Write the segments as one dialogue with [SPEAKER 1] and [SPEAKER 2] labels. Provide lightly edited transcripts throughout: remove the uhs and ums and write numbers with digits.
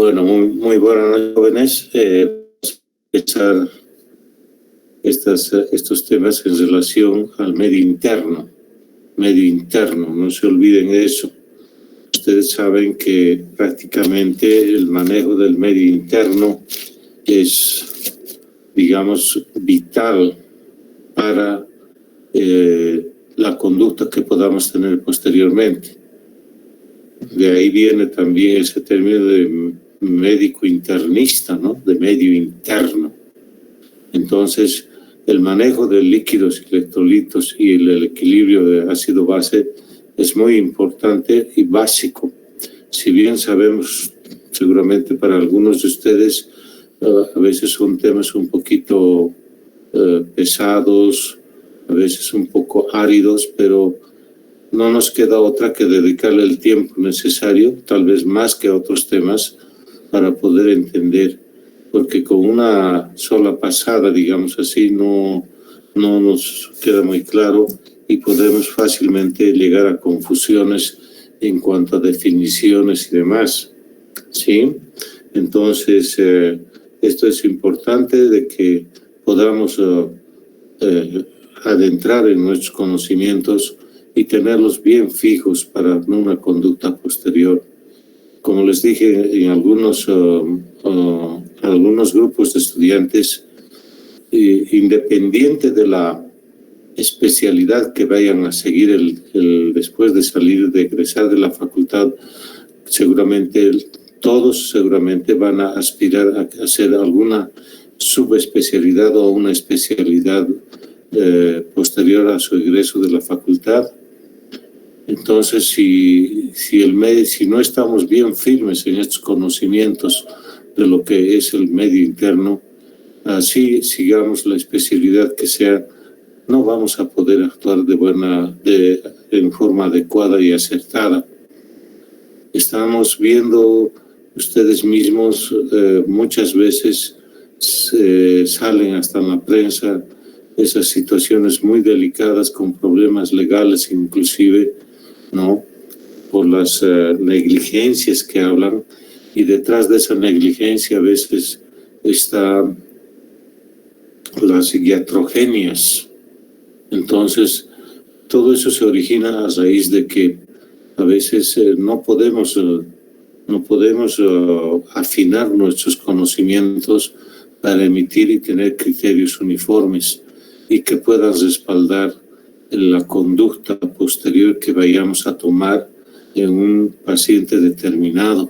[SPEAKER 1] Bueno, muy buenas noches, jóvenes. Empezar estos temas en relación al medio interno. Medio interno, no se olviden de eso. Ustedes saben que prácticamente el manejo del medio interno es, digamos, vital para la conducta que podamos tener posteriormente. De ahí viene también ese término de médico internista, ¿no? De medio interno. Entonces, el manejo de líquidos, electrolitos y el equilibrio de ácido-base es muy importante y básico. Si bien sabemos, seguramente para algunos de ustedes, a veces son temas un poquito pesados, a veces un poco áridos, pero no nos queda otra que dedicarle el tiempo necesario, tal vez más que a otros temas, para poder entender, porque con una sola pasada, digamos así, no nos queda muy claro y podemos fácilmente llegar a confusiones en cuanto a definiciones y demás, ¿sí? Entonces, esto es importante de que podamos adentrar en nuestros conocimientos y tenerlos bien fijos para una conducta posterior. Como les dije en algunos grupos de estudiantes, independiente de la especialidad que vayan a seguir después de salir, de egresar de la facultad, todos van a aspirar a hacer alguna subespecialidad o una especialidad posterior a su egreso de la facultad. Entonces, si no estamos bien firmes en estos conocimientos de lo que es el medio interno, así sigamos la especialidad que sea, no vamos a poder actuar en forma adecuada y acertada. Estamos viendo ustedes mismos, muchas veces salen hasta en la prensa esas situaciones muy delicadas con problemas legales inclusive, ¿no? Por las negligencias que hablan, y detrás de esa negligencia a veces están las iatrogenias. Entonces, todo eso se origina a raíz de que a veces no podemos afinar nuestros conocimientos para emitir y tener criterios uniformes y que puedan respaldar la conducta posterior que vayamos a tomar en un paciente determinado,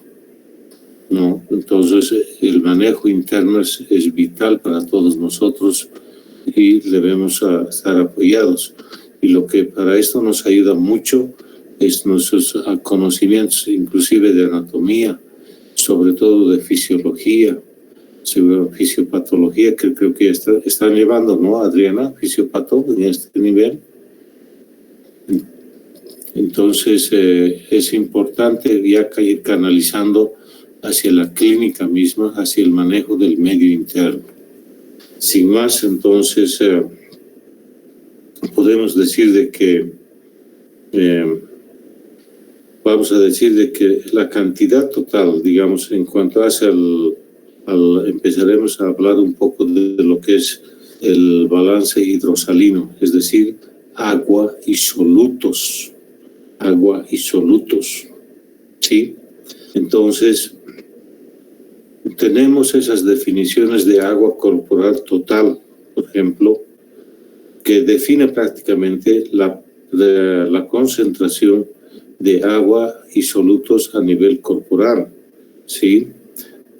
[SPEAKER 1] ¿no? Entonces, el manejo interno es vital para todos nosotros y debemos estar apoyados. Y lo que para esto nos ayuda mucho es nuestros conocimientos, inclusive de anatomía, sobre todo de fisiología, fisiopatología, que creo que están llevando, ¿no, Adriana? Fisiopato en este nivel. Entonces, es importante ya ir canalizando hacia la clínica misma, hacia el manejo del medio interno. Sin más, entonces, podemos decir de que, vamos a decir de que la cantidad total, digamos, en cuanto hace empezaremos a hablar un poco de lo que es el balance hidrosalino, es decir, agua y solutos, ¿sí? Entonces, tenemos esas definiciones de agua corporal total, por ejemplo, que define prácticamente la concentración de agua y solutos a nivel corporal, ¿sí?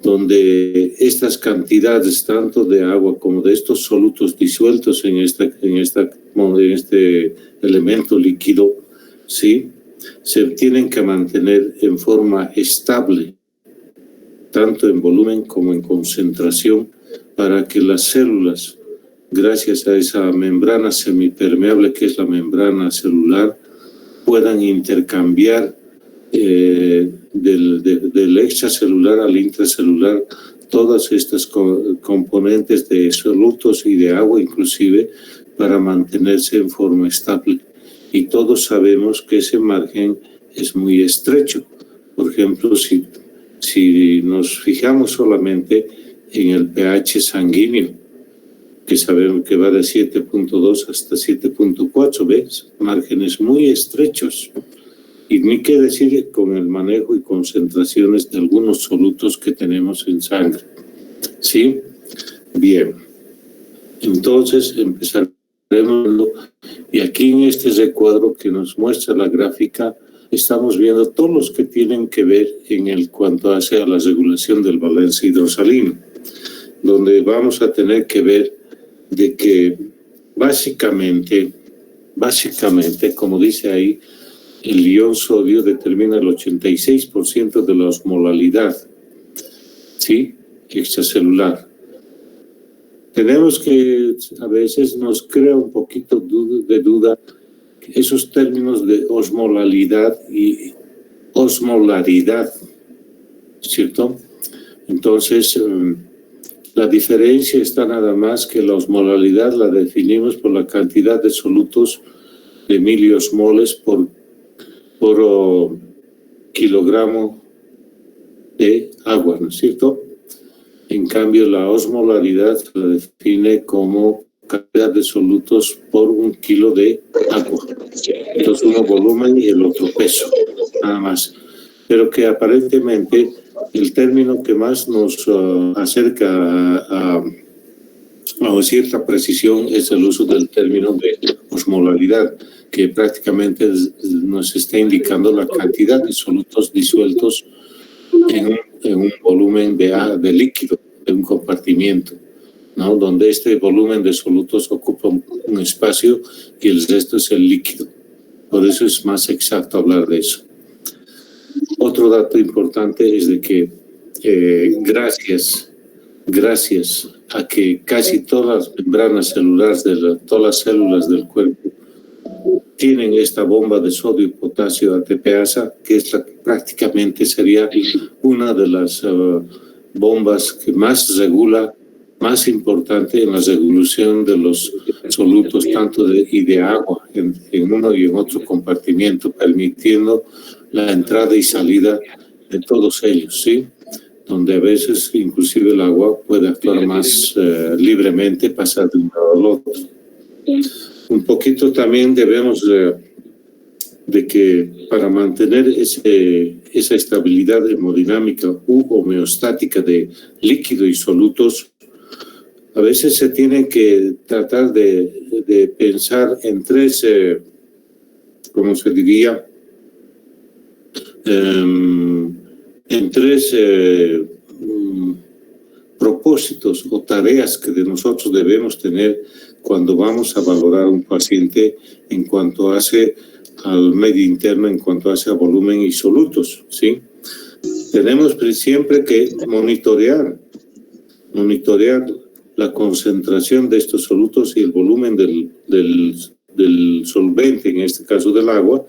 [SPEAKER 1] Donde estas cantidades, tanto de agua como de estos solutos disueltos en este elemento líquido, ¿sí?, se tienen que mantener en forma estable, tanto en volumen como en concentración, para que las células, gracias a esa membrana semipermeable que es la membrana celular, puedan intercambiar del extracelular al intracelular todas estas componentes de solutos y de agua inclusive, para mantenerse en forma estable. Y todos sabemos que ese margen es muy estrecho. Por ejemplo, si Si nos fijamos solamente en el pH sanguíneo, que sabemos que va de 7.2 hasta 7.4, ¿ves? Márgenes muy estrechos. Y ni qué decir con el manejo y concentraciones de algunos solutos que tenemos en sangre. ¿Sí? Bien. Entonces empezaremos. Y aquí en este recuadro que nos muestra la gráfica, estamos viendo todos los que tienen que ver en el cuanto hace a la regulación del balance hidrosalino, donde vamos a tener que ver de que básicamente, como dice ahí, el ion sodio determina el 86% de la osmolalidad, ¿sí? Extracelular. Tenemos que, a veces nos crea un poquito de duda esos términos de osmolalidad y osmolaridad, ¿cierto? Entonces, la diferencia está nada más que la osmolalidad la definimos por la cantidad de solutos de miliosmoles por kilogramo de agua, ¿no es cierto? En cambio, la osmolaridad se define como cantidad de solutos por 1 kilo de agua. Entonces, uno volumen y el otro peso, nada más. Pero que aparentemente el término que más nos acerca a cierta precisión es el uso del término de osmolaridad, que prácticamente nos está indicando la cantidad de solutos disueltos en un volumen de líquido, de un compartimiento, ¿no? Donde este volumen de solutos ocupa un espacio y el resto es el líquido. Por eso es más exacto hablar de eso. Otro dato importante es de que gracias a que casi todas las membranas celulares todas las células del cuerpo tienen esta bomba de sodio y potasio ATPasa, que es prácticamente sería una de las bombas que más regula, más importante en la regulación de los solutos, tanto de agua en uno y en otro compartimiento, permitiendo la entrada y salida de todos ellos, ¿sí? Donde a veces inclusive el agua puede actuar más libremente, pasar de un lado al otro. Un poquito también debemos de que para mantener esa estabilidad hemodinámica u homeostática de líquido y solutos, a veces se tiene que tratar de pensar en tres, ¿cómo se diría? En tres propósitos o tareas que de nosotros debemos tener cuando vamos a valorar a un paciente en cuanto hace al medio interno, en cuanto hace a volumen y solutos, ¿sí? Tenemos siempre que monitorear la concentración de estos solutos y el volumen del solvente, en este caso del agua,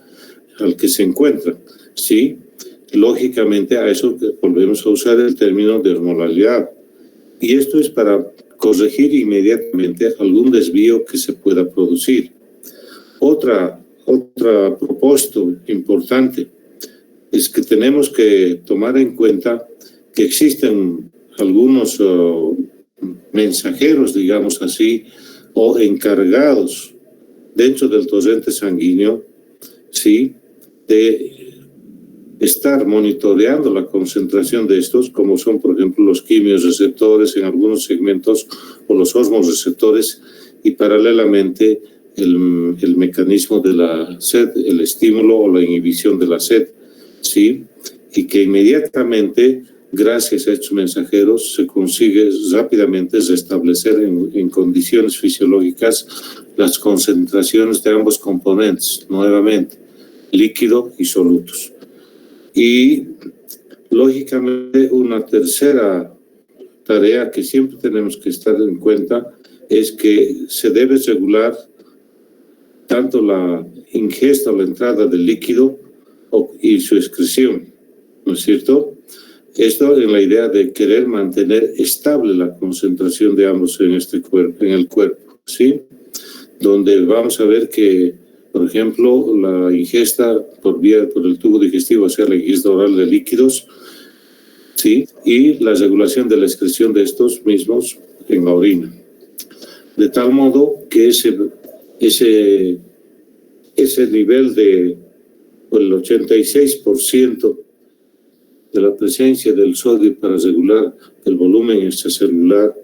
[SPEAKER 1] al que se encuentra, ¿sí? Lógicamente a eso volvemos a usar el término de osmolalidad. Y esto es para corregir inmediatamente algún desvío que se pueda producir. Otra propósito importante es que tenemos que tomar en cuenta que existen algunos mensajeros, digamos así, o encargados dentro del torrente sanguíneo, ¿sí?, de estar monitoreando la concentración de estos, como son, por ejemplo, los quimiorreceptores en algunos segmentos o los osmoreceptores, y paralelamente el mecanismo de la sed, el estímulo o la inhibición de la sed, ¿sí? Y que inmediatamente, gracias a estos mensajeros, se consigue rápidamente restablecer en condiciones fisiológicas las concentraciones de ambos componentes, nuevamente, líquido y solutos. Y, lógicamente, una tercera tarea que siempre tenemos que estar en cuenta es que se debe regular tanto la ingesta o la entrada del líquido y su excreción, ¿no es cierto? Esto en la idea de querer mantener estable la concentración de ambos en el cuerpo, ¿sí? Donde vamos a ver que, por ejemplo, la ingesta por el tubo digestivo, o sea, la ingesta oral de líquidos, ¿sí? Y la regulación de la excreción de estos mismos en la orina. De tal modo que ese nivel de el 86% de la presencia del sodio para regular el volumen extracelular,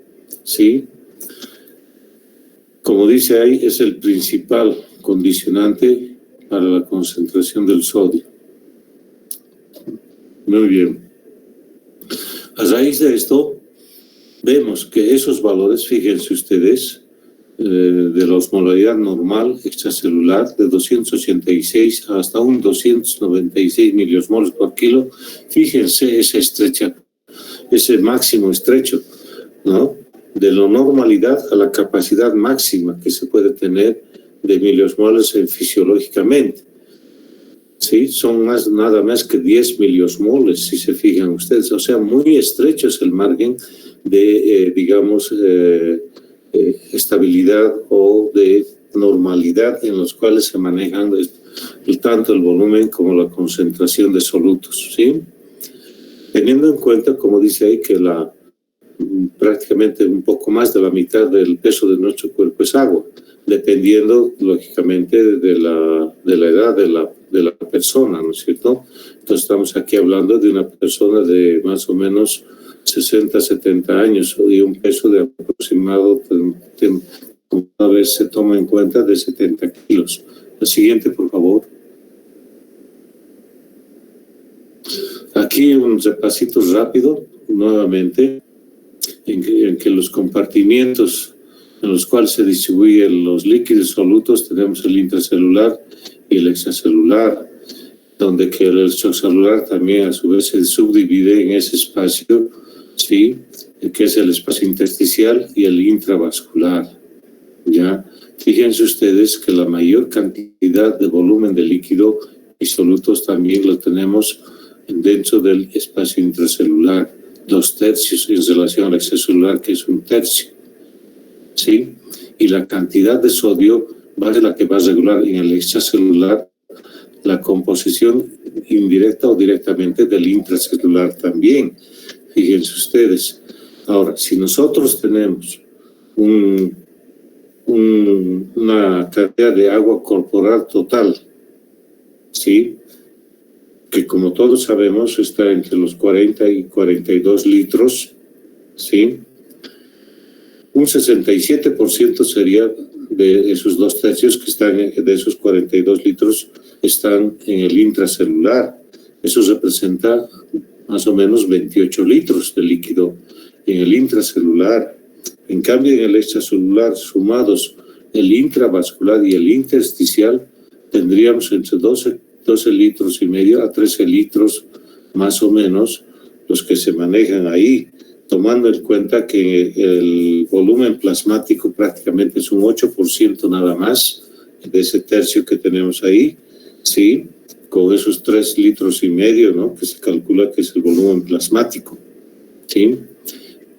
[SPEAKER 1] ¿sí? Como dice ahí, es el principal condicionante para la concentración del sodio. Muy bien. A raíz de esto, vemos que esos valores, fíjense ustedes, de la osmolaridad normal extracelular de 286 hasta un 296 miliosmoles por kilo, fíjense ese máximo estrecho, ¿no? De la normalidad a la capacidad máxima que se puede tener de miliosmoles fisiológicamente. Sí, son nada más que 10 miliosmoles, si se fijan ustedes. O sea, muy estrecho es el margen de, estabilidad o de normalidad en los cuales se manejan tanto el volumen como la concentración de solutos, ¿sí? Teniendo en cuenta, como dice ahí, que prácticamente un poco más de la mitad del peso de nuestro cuerpo es agua, dependiendo, lógicamente, de la edad de la persona, ¿no es cierto? Entonces estamos aquí hablando de una persona de más o menos 60, 70 años y un peso de aproximado, una vez se toma en cuenta, de 70 kilos. La siguiente, por favor. Aquí un repasito rápido, nuevamente, en que los compartimientos en los cuales se distribuyen los líquidos solutos tenemos el intracelular y el extracelular, donde que el extracelular también a su vez se subdivide en ese espacio, ¿sí? Que es el espacio intersticial y el intravascular, ¿ya? Fíjense ustedes que la mayor cantidad de volumen de líquido y solutos también lo tenemos dentro del espacio intracelular, 2/3 en relación al extracelular, que es 1/3, ¿sí? Y la cantidad de sodio va a ser la que va a regular en el extracelular la composición indirecta o directamente del intracelular también. Fíjense ustedes. Ahora, si nosotros tenemos una cantidad de agua corporal total, ¿sí? Que como todos sabemos está entre los 40 y 42 litros, ¿sí? Un 67% sería de esos 2/3 que están, de esos 42 litros, están en el intracelular. Eso representa más o menos 28 litros de líquido en el intracelular. En cambio, en el extracelular, sumados el intravascular y el intersticial, tendríamos entre 12 litros y medio a 13 litros más o menos los que se manejan ahí, tomando en cuenta que el volumen plasmático prácticamente es un 8% nada más de ese tercio que tenemos ahí, ¿sí? Con esos 3 litros y medio, ¿no? Que se calcula que es el volumen plasmático, ¿sí?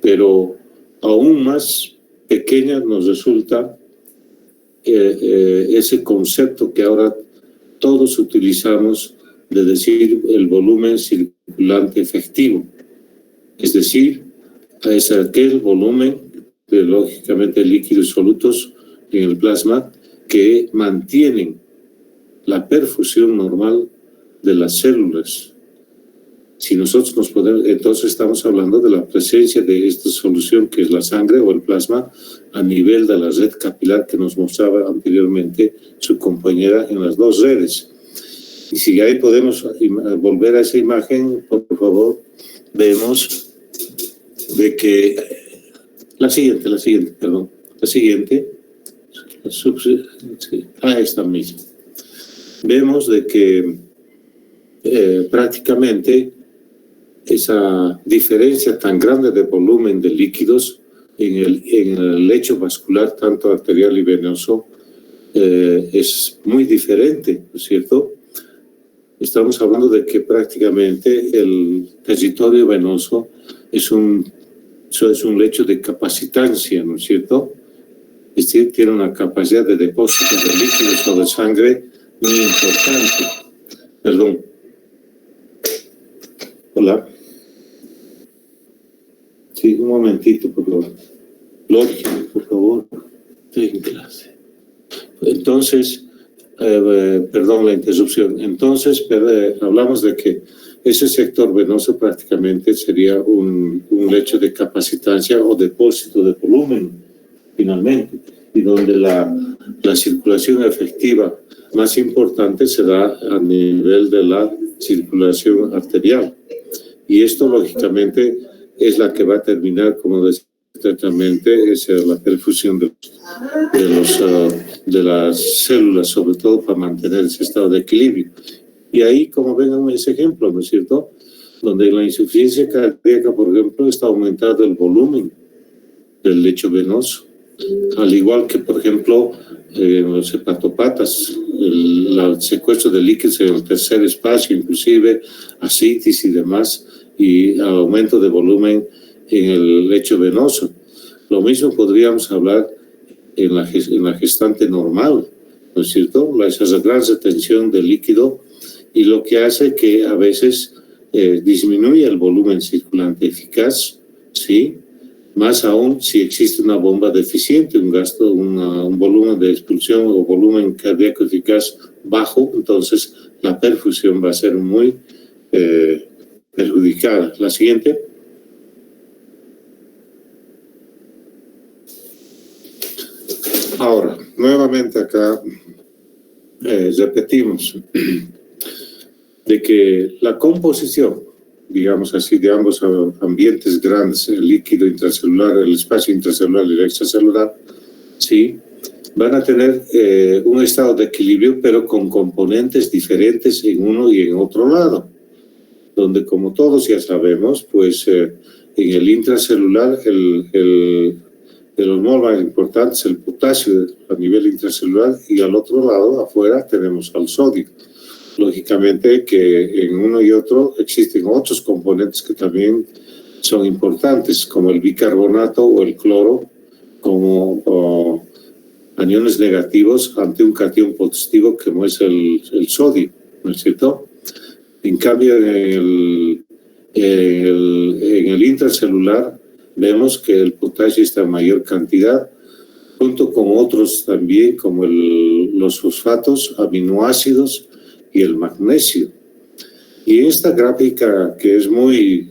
[SPEAKER 1] Pero aún más pequeña nos resulta ese concepto que ahora todos utilizamos de decir el volumen circulante efectivo. Es decir, es aquel volumen de, lógicamente, líquidos solutos en el plasma que mantienen la perfusión normal de las células. Si nosotros nos podemos, entonces estamos hablando de la presencia de esta solución que es la sangre o el plasma a nivel de la red capilar que nos mostraba anteriormente su compañera en las dos redes. Y si ahí podemos volver a esa imagen, por favor, vemos de que la siguiente, esta misma. Vemos de que prácticamente esa diferencia tan grande de volumen de líquidos en el lecho vascular, tanto arterial y venoso, es muy diferente, ¿no es cierto? Estamos hablando de que prácticamente el territorio venoso es un lecho de capacitancia, ¿no es cierto? Es decir, tiene una capacidad de depósito de líquidos o de sangre muy importante. Perdón. Hola. Sí, un momentito, por favor. Lógico, por favor. Estoy en clase. Entonces, perdón la interrupción. Entonces, hablamos de que ese sector venoso prácticamente sería un lecho de capacitancia o depósito de volumen, finalmente, y donde la circulación efectiva más importante se da a nivel de la circulación arterial. Y esto, lógicamente, es la que va a terminar, como decía exactamente, es la perfusión de las células, sobre todo para mantener ese estado de equilibrio. Y ahí, como ven ese ejemplo, ¿no es cierto? Donde en la insuficiencia cardíaca, por ejemplo, está aumentado el volumen del lecho venoso. Al igual que, por ejemplo, los hepatopatas, el secuestro de líquidos en el tercer espacio, inclusive ascitis y demás, y aumento de volumen en el lecho venoso. Lo mismo podríamos hablar en la gestante normal, ¿no es cierto? Esa gran retención de líquido, y lo que hace que a veces disminuye el volumen circulante eficaz, ¿sí? Más aún si existe una bomba deficiente, un volumen de expulsión o volumen cardíaco eficaz bajo, entonces la perfusión va a ser muy perjudicada. La siguiente. Ahora, nuevamente acá repetimos de que la composición, digamos así, de ambos ambientes grandes, el líquido intracelular, el espacio intracelular y el extracelular, sí, van a tener un estado de equilibrio, pero con componentes diferentes en uno y en otro lado, donde, como todos ya sabemos, pues en el intracelular el hormón más importante es el potasio a nivel intracelular, y al otro lado, afuera, tenemos al sodio. Lógicamente que en uno y otro existen otros componentes que también son importantes, como el bicarbonato o el cloro, como aniones negativos ante un catión positivo como es el sodio, ¿no es cierto? En cambio, en el intracelular vemos que el potasio está en mayor cantidad, junto con otros también, como los fosfatos, aminoácidos y el magnesio. Y en esta gráfica, que es muy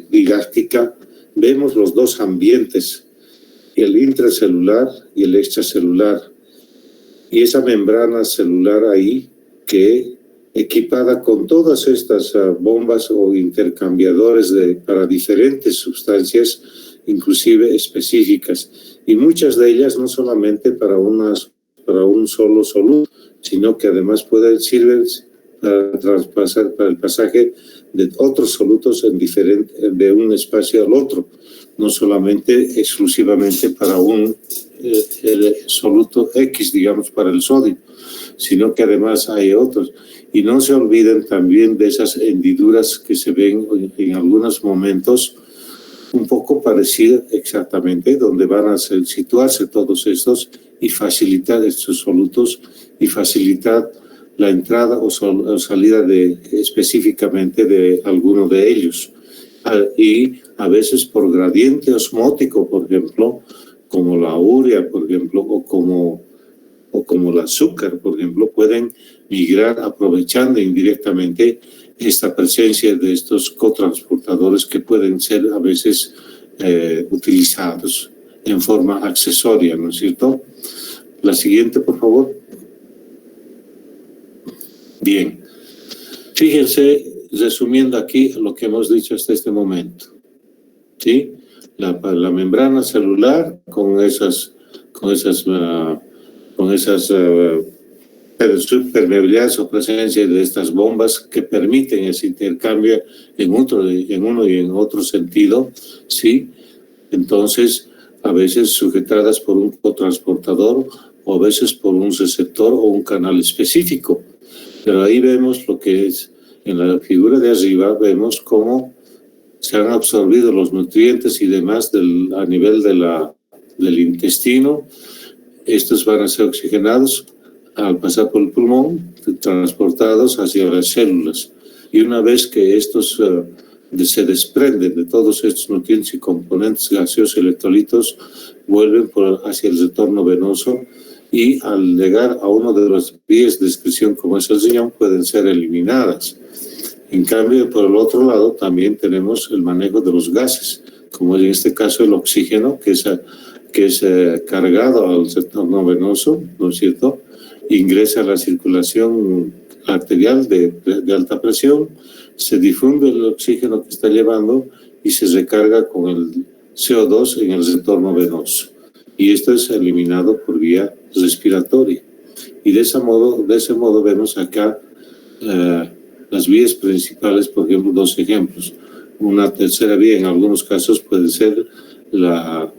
[SPEAKER 1] didáctica, vemos los dos ambientes, el intracelular y el extracelular, y esa membrana celular ahí que, equipada con todas estas bombas o intercambiadores para diferentes sustancias, inclusive específicas, y muchas de ellas no solamente para un solo soluto, sino que además sirven para el pasaje de otros solutos de un espacio al otro, no solamente exclusivamente para un soluto X, digamos, para el sodio, sino que además hay otros. Y no se olviden también de esas hendiduras que se ven en algunos momentos, un poco parecidas exactamente, donde van a situarse todos estos y facilitar estos solutos y facilitar la entrada o salida específicamente de alguno de ellos. Y a veces por gradiente osmótico, por ejemplo, como la urea, por ejemplo, o como el azúcar, por ejemplo, pueden migrar aprovechando indirectamente esta presencia de estos cotransportadores que pueden ser a veces utilizados en forma accesoria, ¿no es cierto? La siguiente, por favor. Bien. Fíjense, resumiendo aquí lo que hemos dicho hasta este momento. ¿Sí? La membrana celular con esas permeabilidades o presencia de estas bombas que permiten ese intercambio en uno y en otro sentido, ¿sí? Entonces, a veces sujetadas por un cotransportador o a veces por un receptor o un canal específico. Pero ahí vemos lo que es, en la figura de arriba, vemos cómo se han absorbido los nutrientes y demás a nivel del intestino. Estos van a ser oxigenados al pasar por el pulmón, transportados hacia las células. Y una vez que estos se desprenden de todos estos nutrientes y componentes gaseosos y electrolitos, vuelven hacia el retorno venoso y al llegar a uno de las vías de excreción como es el riñón pueden ser eliminadas. En cambio, por el otro lado también tenemos el manejo de los gases, como en este caso el oxígeno, que es cargado al retorno venoso, ¿no es cierto? Ingresa a la circulación arterial de alta presión, se difunde el oxígeno que está llevando y se recarga con el CO2 en el retorno venoso. Y esto es eliminado por vía respiratoria. Y de ese modo vemos acá las vías principales, por ejemplo, dos ejemplos. Una tercera vía en algunos casos puede ser a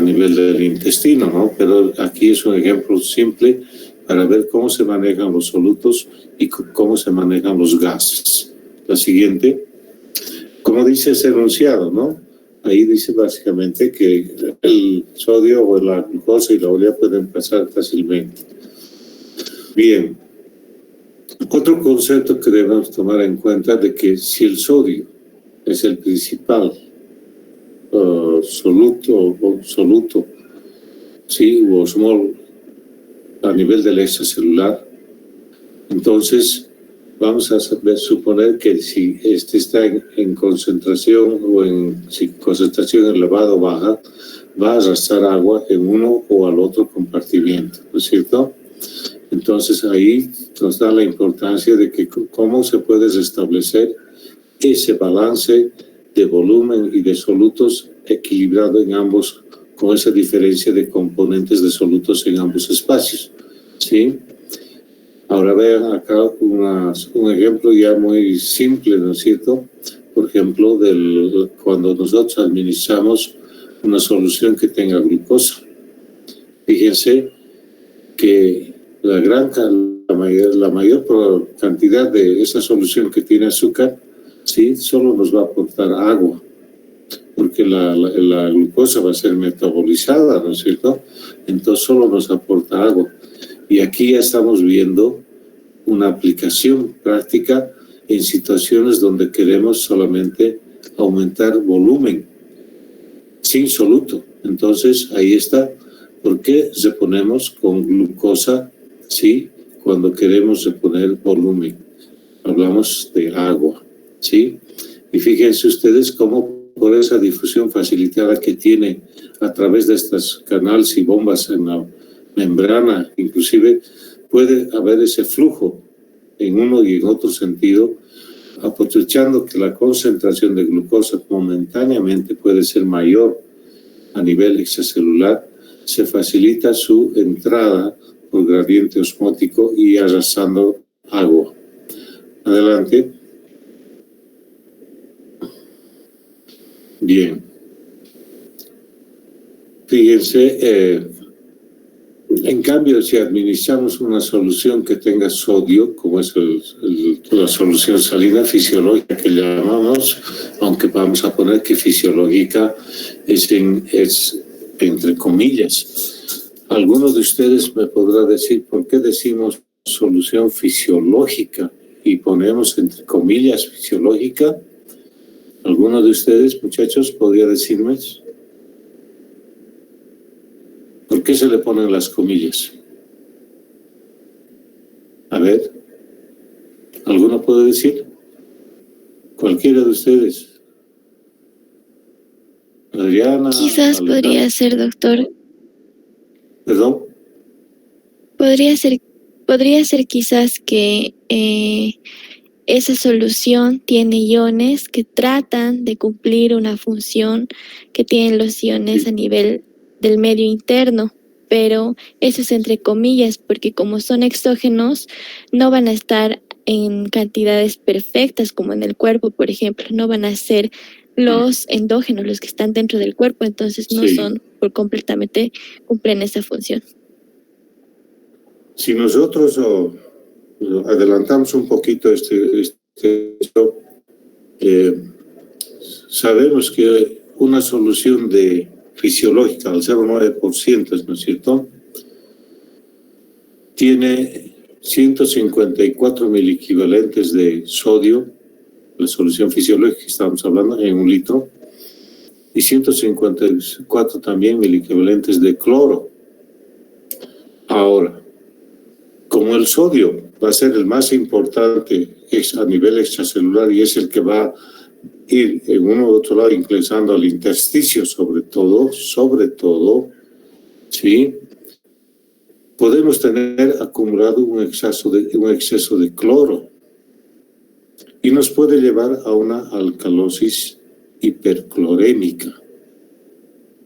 [SPEAKER 1] nivel del intestino, ¿no? Pero aquí es un ejemplo simple para ver cómo se manejan los solutos y cómo se manejan los gases. La siguiente, como dice ese enunciado, ¿no? Ahí dice básicamente que el sodio o la glucosa y la urea pueden pasar fácilmente. Bien. Otro concepto que debemos tomar en cuenta de que si el sodio es el principal soluto, ¿sí? O osmol a nivel del extracelular, entonces vamos a suponer que si este está en concentración o en concentración elevada o baja, va a arrastrar agua en uno o al otro compartimiento, ¿no es cierto? Entonces ahí nos da la importancia de que cómo se puede restablecer ese balance de volumen y de solutos equilibrado en ambos, con esa diferencia de componentes de solutos en ambos espacios, ¿sí? Ahora vean acá un ejemplo ya muy simple, ¿no es cierto? Por ejemplo, cuando nosotros administramos una solución que tenga glucosa. Fíjense que la mayor cantidad de esa solución que tiene azúcar, sí, solo nos va a aportar agua, porque la glucosa va a ser metabolizada, ¿no es cierto? Entonces solo nos aporta agua. Y aquí ya estamos viendo una aplicación práctica en situaciones donde queremos solamente aumentar volumen sin soluto. Entonces ahí está. ¿Por qué reponemos con glucosa? Sí, cuando queremos reponer volumen. Hablamos de agua, ¿sí? Y fíjense ustedes cómo por esa difusión facilitada que tiene a través de estos canales y bombas en la membrana, inclusive puede haber ese flujo en uno y en otro sentido, aprovechando que la concentración de glucosa momentáneamente puede ser mayor a nivel extracelular, se facilita su entrada por gradiente osmótico y arrasando agua. Adelante. Bien. Fíjense, en cambio, si administramos una solución que tenga sodio, como es la solución salina fisiológica que llamamos, aunque vamos a poner que fisiológica es entre comillas. ¿Alguno de ustedes me podrá decir por qué decimos solución fisiológica y ponemos entre comillas fisiológica? ¿Alguno de ustedes, muchachos, podría decirme? ¿Por qué se le ponen las comillas? A ver, ¿alguno puede decir? Cualquiera de ustedes. Adriana.
[SPEAKER 2] Quizás
[SPEAKER 1] Alejandra.
[SPEAKER 2] podría ser, doctor.
[SPEAKER 1] ¿Perdón?
[SPEAKER 2] Podría ser quizás que esa solución tiene iones que tratan de cumplir una función que tienen los iones a nivel del medio interno, pero eso es entre comillas, porque como son exógenos, no van a estar en cantidades perfectas como en el cuerpo, por ejemplo, no van a ser los endógenos, los que están dentro del cuerpo, entonces no son por completamente cumplen esa función.
[SPEAKER 1] Si nosotros adelantamos un poquito sabemos que una solución fisiológica al 0,9%, ¿no es cierto?, tiene 154 miliequivalentes de sodio la solución fisiológica que estamos hablando, en 1 litro, y 154 también miliequivalentes de cloro. Ahora, como el sodio va a ser el más importante a nivel extracelular y es el que va a ir en uno u otro lado ingresando al intersticio, sobre todo, ¿sí? Podemos tener acumulado un exceso de cloro y nos puede llevar a una alcalosis hiperclorémica.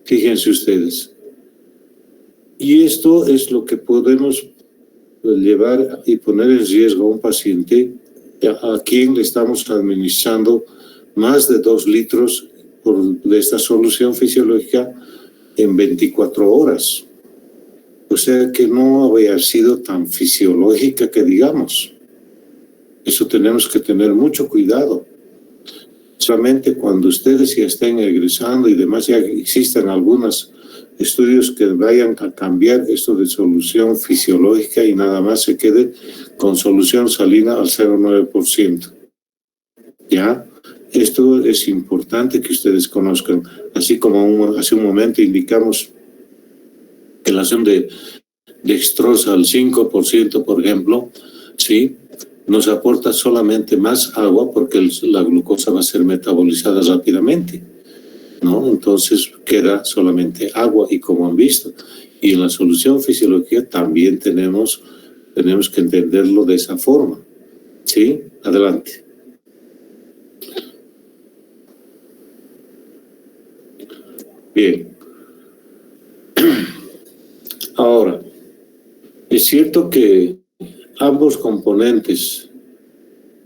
[SPEAKER 1] Fíjense ustedes. Y esto es lo que podemos llevar y poner en riesgo a un paciente a quien le estamos administrando más de 2 litros de esta solución fisiológica en 24 horas. O sea que no había sido tan fisiológica que digamos. Eso tenemos que tener mucho cuidado. Solamente cuando ustedes ya estén egresando y demás, ya existen algunos estudios que vayan a cambiar esto de solución fisiológica y nada más se quede con solución salina al 0,9%. ¿Ya? Esto es importante que ustedes conozcan. Así como hace un momento indicamos que la acción de dextrosa al 5%, por ejemplo, ¿sí?, nos aporta solamente más agua porque la glucosa va a ser metabolizada rápidamente, ¿no? Entonces queda solamente agua y como han visto. Y en la solución fisiológica también tenemos que entenderlo de esa forma, ¿sí? Adelante. Bien. Ahora, es cierto que ambos componentes,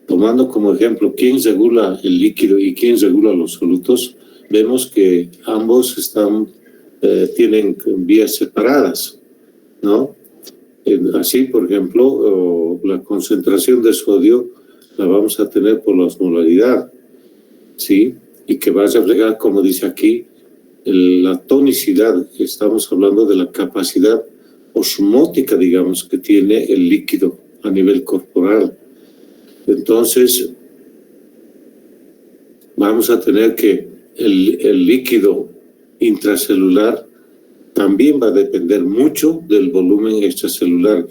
[SPEAKER 1] tomando como ejemplo quién regula el líquido y quién regula los solutos, vemos que ambos tienen vías separadas, ¿no? Así, por ejemplo, la concentración de sodio la vamos a tener por la osmolaridad, ¿sí? Y que va a reflejar, como dice aquí, la tonicidad. Estamos hablando de la capacidad osmótica, digamos, que tiene el líquido a nivel corporal. Entonces, vamos a tener que el líquido intracelular también va a depender mucho del volumen extracelular,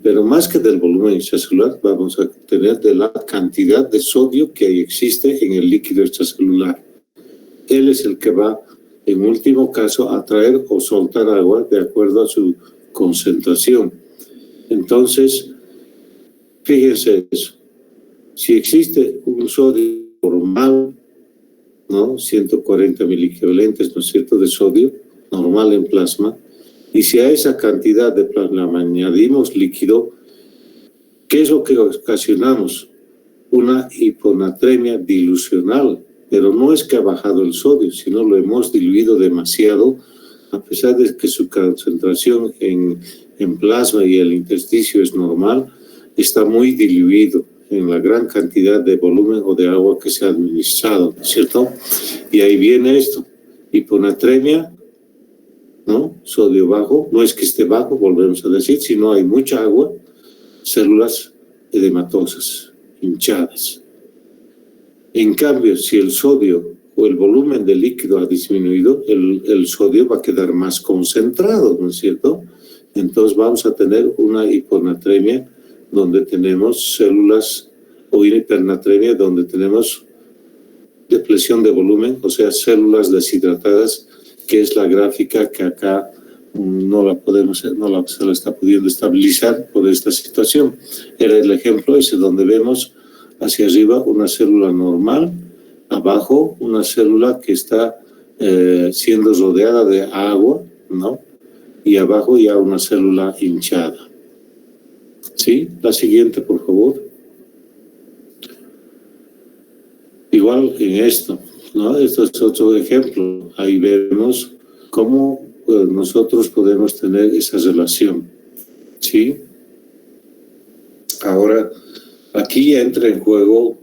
[SPEAKER 1] pero más que del volumen extracelular, vamos a tener de la cantidad de sodio que existe en el líquido extracelular. Él es el que va, en último caso, a atraer o soltar agua de acuerdo a su concentración. Entonces, fíjense eso. Si existe un sodio normal, ¿no?, 140 miliequivalentes, ¿no es cierto?, de sodio normal en plasma, y si a esa cantidad de plasma añadimos líquido, ¿qué es lo que ocasionamos? Una hiponatremia dilucional, pero no es que ha bajado el sodio, sino lo hemos diluido demasiado, a pesar de que su concentración en plasma y el intersticio es normal, está muy diluido en la gran cantidad de volumen o de agua que se ha administrado, ¿cierto? Y ahí viene esto, hiponatremia, ¿no? Sodio bajo, no es que esté bajo, volvemos a decir, sino hay mucha agua, células edematosas, hinchadas. En cambio, si el sodio o el volumen del líquido ha disminuido, el sodio va a quedar más concentrado, ¿no es cierto? Entonces vamos a tener una hiponatremia donde tenemos células, o hipernatremia donde tenemos depresión de volumen, o sea, células deshidratadas, que es la gráfica que acá se la está pudiendo estabilizar por esta situación. Era el ejemplo ese donde vemos hacia arriba una célula normal, abajo una célula que está siendo rodeada de agua, ¿no? Y abajo ya una célula hinchada. ¿Sí? La siguiente, por favor. Igual en esto, ¿no? Esto es otro ejemplo. Ahí vemos cómo nosotros podemos tener esa relación. ¿Sí? Ahora, aquí entra en juego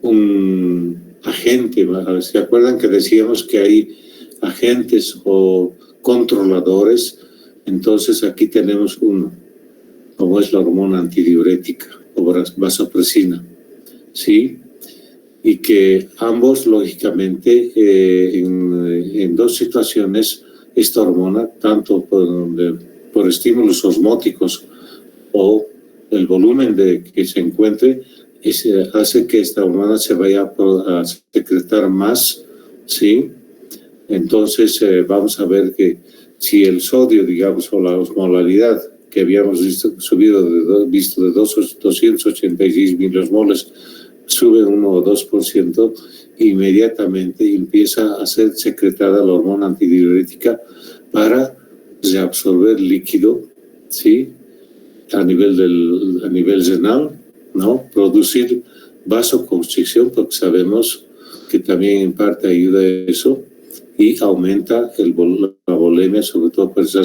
[SPEAKER 1] un agente. ¿Se acuerdan que decíamos que hay agentes o controladores? Entonces aquí tenemos uno, como es la hormona antidiurética o vasopresina, ¿sí? y que ambos, lógicamente, en dos situaciones, esta hormona, tanto por estímulos osmóticos o el volumen que se encuentre, hace que esta hormona se vaya a secretar más, ¿sí? Entonces, vamos a ver que si el sodio, digamos, o la osmolaridad que habíamos visto de 286 miliosmoles, sube 1 o 2%, inmediatamente empieza a ser secretada la hormona antidiurética para reabsorber líquido, ¿sí? A nivel renal, ¿no? Producir vasoconstricción, porque sabemos que también en parte ayuda a eso, y aumenta la volemia, sobre todo por esa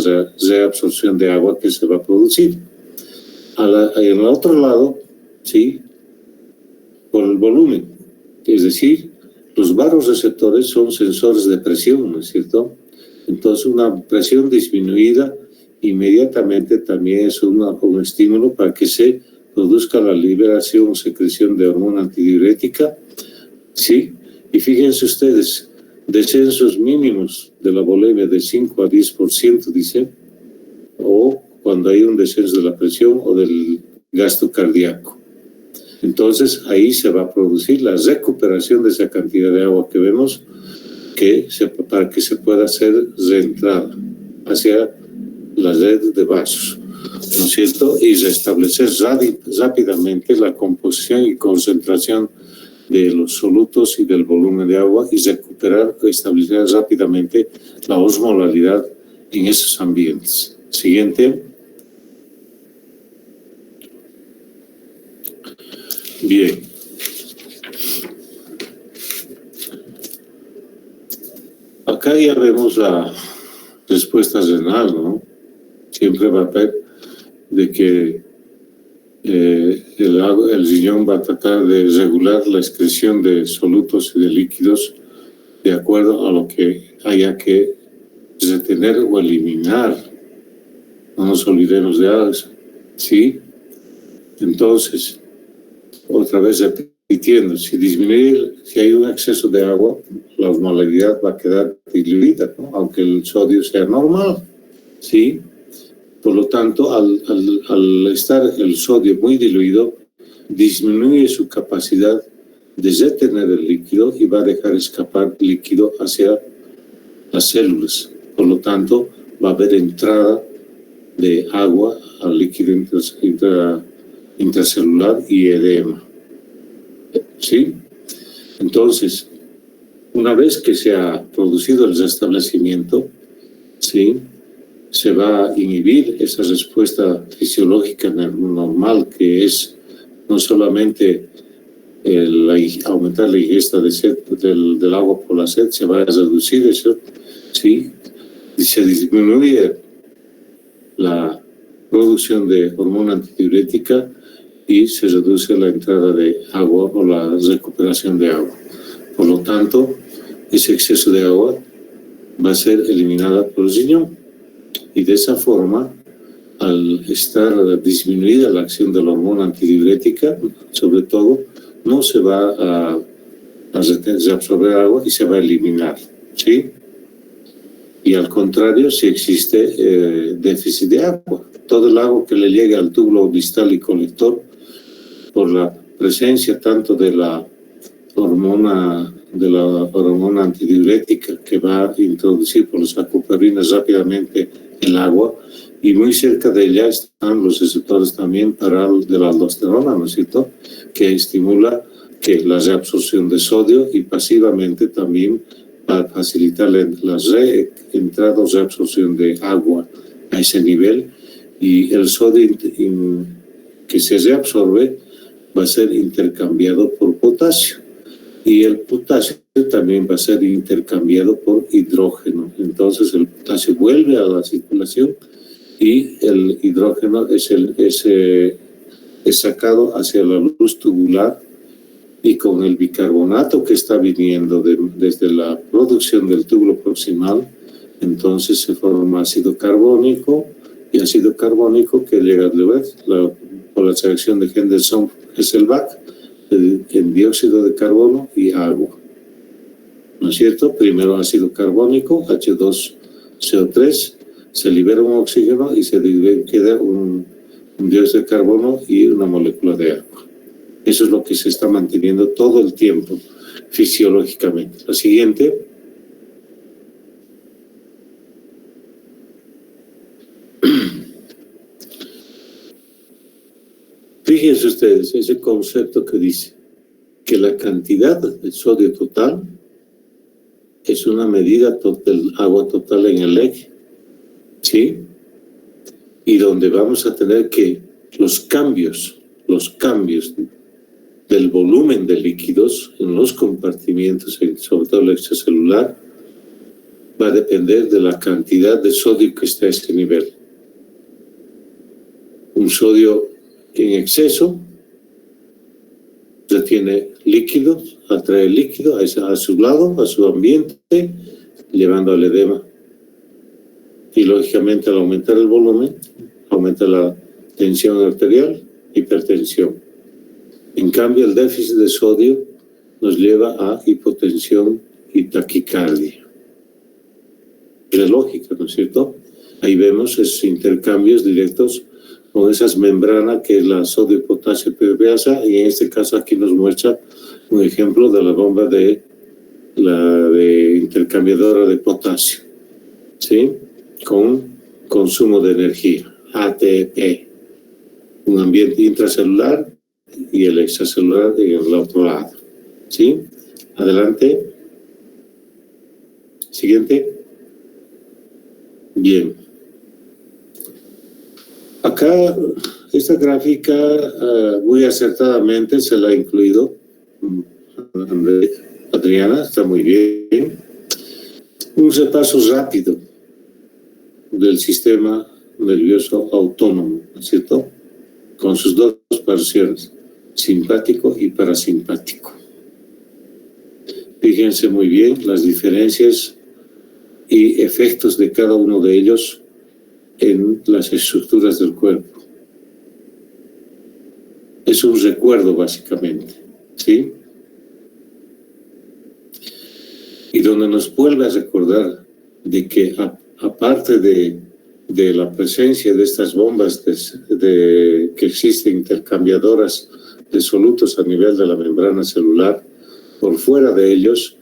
[SPEAKER 1] reabsorción de agua que se va a producir. En el otro lado, ¿sí? Por el volumen, es decir, los vasoreceptores son sensores de presión, ¿no es cierto? Entonces, una presión disminuida inmediatamente también es un estímulo para que se produzca la liberación o secreción de hormona antidiurética, ¿sí? Y fíjense ustedes, descensos mínimos de la volemia de 5 a 10%, dice, o cuando hay un descenso de la presión o del gasto cardíaco. Entonces, ahí se va a producir la recuperación de esa cantidad de agua que vemos para que se pueda hacer reentrada hacia la red de vasos, ¿no es cierto? Y restablecer rápidamente la composición y concentración de los solutos y del volumen de agua y recuperar, establecer rápidamente la osmolaridad en esos ambientes. Siguiente. Bien. Acá ya vemos la respuesta renal, ¿no? Siempre va a haber de que el riñón va a tratar de regular la excreción de solutos y de líquidos de acuerdo a lo que haya que retener o eliminar. No nos olvidemos de eso, ¿sí? Entonces, otra vez repitiendo, si hay un exceso de agua, la osmolaridad va a quedar diluida, ¿no? Aunque el sodio sea normal, ¿sí? Por lo tanto, al estar el sodio muy diluido, disminuye su capacidad de retener el líquido y va a dejar escapar líquido hacia las células. Por lo tanto, va a haber entrada de agua al líquido intracelular y edema. ¿Sí? Entonces, una vez que se ha producido el restablecimiento, ¿sí?, se va a inhibir esa respuesta fisiológica normal, que es no solamente aumentar la ingesta de sed, del agua por la sed, se va a reducir eso, ¿sí? Y se disminuye la producción de hormona antidiurética y se reduce la entrada de agua o la recuperación de agua. Por lo tanto, ese exceso de agua va a ser eliminada por el riñón. Y de esa forma, al estar disminuida la acción de la hormona antidiurética, sobre todo, no se va a reabsorber agua y se va a eliminar, ¿sí? Y al contrario, si existe déficit de agua, todo el agua que le llegue al túbulo distal y colector, por la presencia tanto de la hormona antidiurética que va a introducir por los acuoferrinas rápidamente el agua, y muy cerca de ella están los receptores también de la aldosterona, ¿no es cierto?, que estimula la reabsorción de sodio y pasivamente también para facilitar la entrada o reabsorción de agua a ese nivel, y el sodio que se reabsorbe va a ser intercambiado por potasio, y el potasio también va a ser intercambiado por hidrógeno. Entonces el potasio vuelve a la circulación y el hidrógeno es sacado hacia la luz tubular, y con el bicarbonato que está viniendo desde la producción del túbulo proximal, entonces se forma ácido carbónico, y ácido carbónico que llega a por la selección de Henderson-Hesselbach, en dióxido de carbono y agua. ¿No es cierto? Primero ácido carbónico, H2CO3, se libera un oxígeno y se queda un dióxido de carbono y una molécula de agua. Eso es lo que se está manteniendo todo el tiempo fisiológicamente. La siguiente. Fíjense ustedes, ese concepto que dice que la cantidad de sodio total es una medida del agua total en el eje, ¿sí? Y donde vamos a tener que los cambios del volumen de líquidos en los compartimientos, sobre todo el extracelular, va a depender de la cantidad de sodio que está a ese nivel. Un sodio en exceso retiene líquidos, atrae líquido a su lado, a su ambiente, llevando al edema. Y lógicamente al aumentar el volumen, aumenta la tensión arterial, hipertensión. En cambio, el déficit de sodio nos lleva a hipotensión y taquicardia. Es lógica, ¿no es cierto? Ahí vemos esos intercambios directos con esas membranas que es la sodio-potasio PBasa, y en este caso aquí nos muestra un ejemplo de la bomba de intercambiadora de potasio, ¿sí? Con consumo de energía, ATP, un ambiente intracelular y el extracelular en el otro lado, ¿sí? Adelante. Siguiente. Bien. Acá, esta gráfica muy acertadamente se la ha incluido Adriana, está muy bien. Un repaso rápido del sistema nervioso autónomo, ¿no es cierto? Con sus dos versiones, simpático y parasimpático. Fíjense muy bien las diferencias y efectos de cada uno de ellos en las estructuras del cuerpo. Es un recuerdo básicamente, ¿sí? Y donde nos vuelve a recordar de que aparte de la presencia de estas bombas que existen intercambiadoras de solutos a nivel de la membrana celular, por fuera de ellos,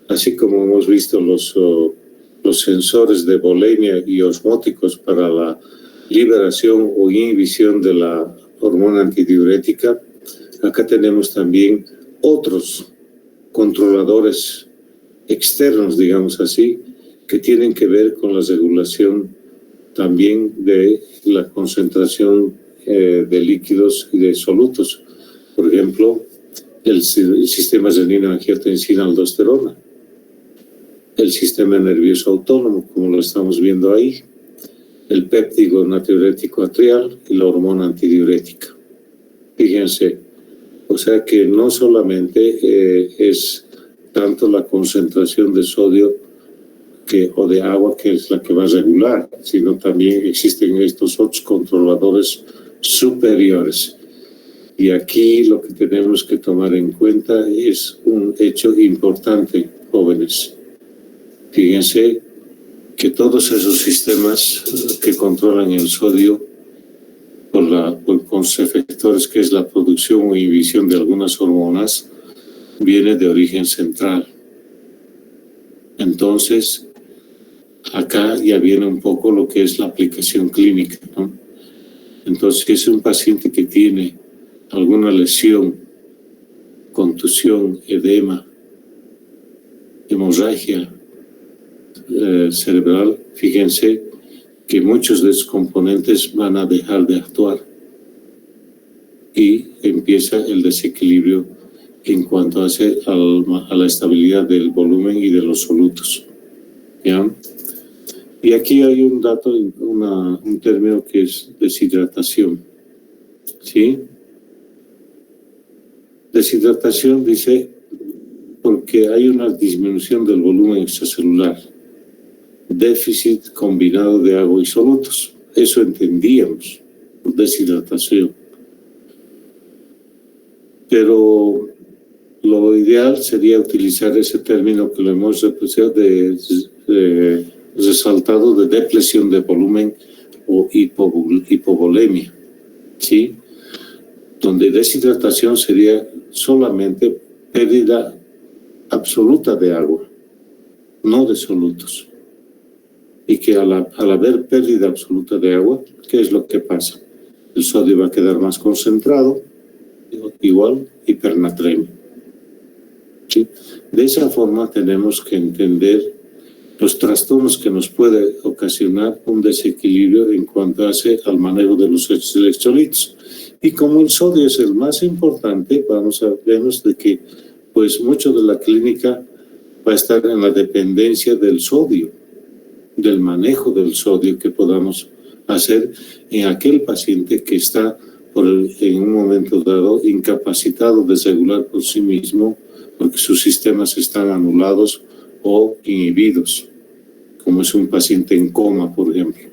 [SPEAKER 1] así como hemos visto los sensores de volemia y osmóticos para la liberación o inhibición de la hormona antidiurética, acá tenemos también otros controladores externos, digamos así, que tienen que ver con la regulación también de la concentración de líquidos y de solutos. Por ejemplo, el sistema renina-angiotensina-aldosterona, el sistema nervioso autónomo, como lo estamos viendo ahí, el péptido natriurético atrial y la hormona antidiurética. Fíjense, o sea que no solamente es tanto la concentración de sodio o de agua que es la que va a regular, sino también existen estos otros controladores superiores. Y aquí lo que tenemos que tomar en cuenta es un hecho importante, jóvenes. Fíjense que todos esos sistemas que controlan el sodio con sus efectores, que es la producción o inhibición de algunas hormonas, viene de origen central. Entonces, acá ya viene un poco lo que es la aplicación clínica, ¿no? Entonces, si es un paciente que tiene alguna lesión, contusión, edema, hemorragia cerebral, fíjense que muchos de esos componentes van a dejar de actuar y empieza el desequilibrio en cuanto a la estabilidad del volumen y de los solutos, ¿ya? Y aquí hay un dato, un término que es deshidratación, ¿sí? Deshidratación dice porque hay una disminución del volumen extracelular, déficit combinado de agua y solutos. Eso entendíamos, deshidratación. pero lo ideal sería utilizar ese término que lo hemos resaltado de depresión de volumen o hipovolemia, ¿sí? Donde deshidratación sería solamente pérdida absoluta de agua, no de solutos. Y que al haber pérdida absoluta de agua, ¿qué es lo que pasa? El sodio va a quedar más concentrado, igual hipernatremia. ¿Sí? De esa forma tenemos que entender los trastornos que nos puede ocasionar un desequilibrio en cuanto hace al manejo de los electrolitos. Y como el sodio es el más importante, vamos a vernos de que pues mucho de la clínica va a estar en la dependencia del sodio, del manejo del sodio que podamos hacer en aquel paciente que está en un momento dado incapacitado de regular por sí mismo porque sus sistemas están anulados o inhibidos, como es un paciente en coma, por ejemplo,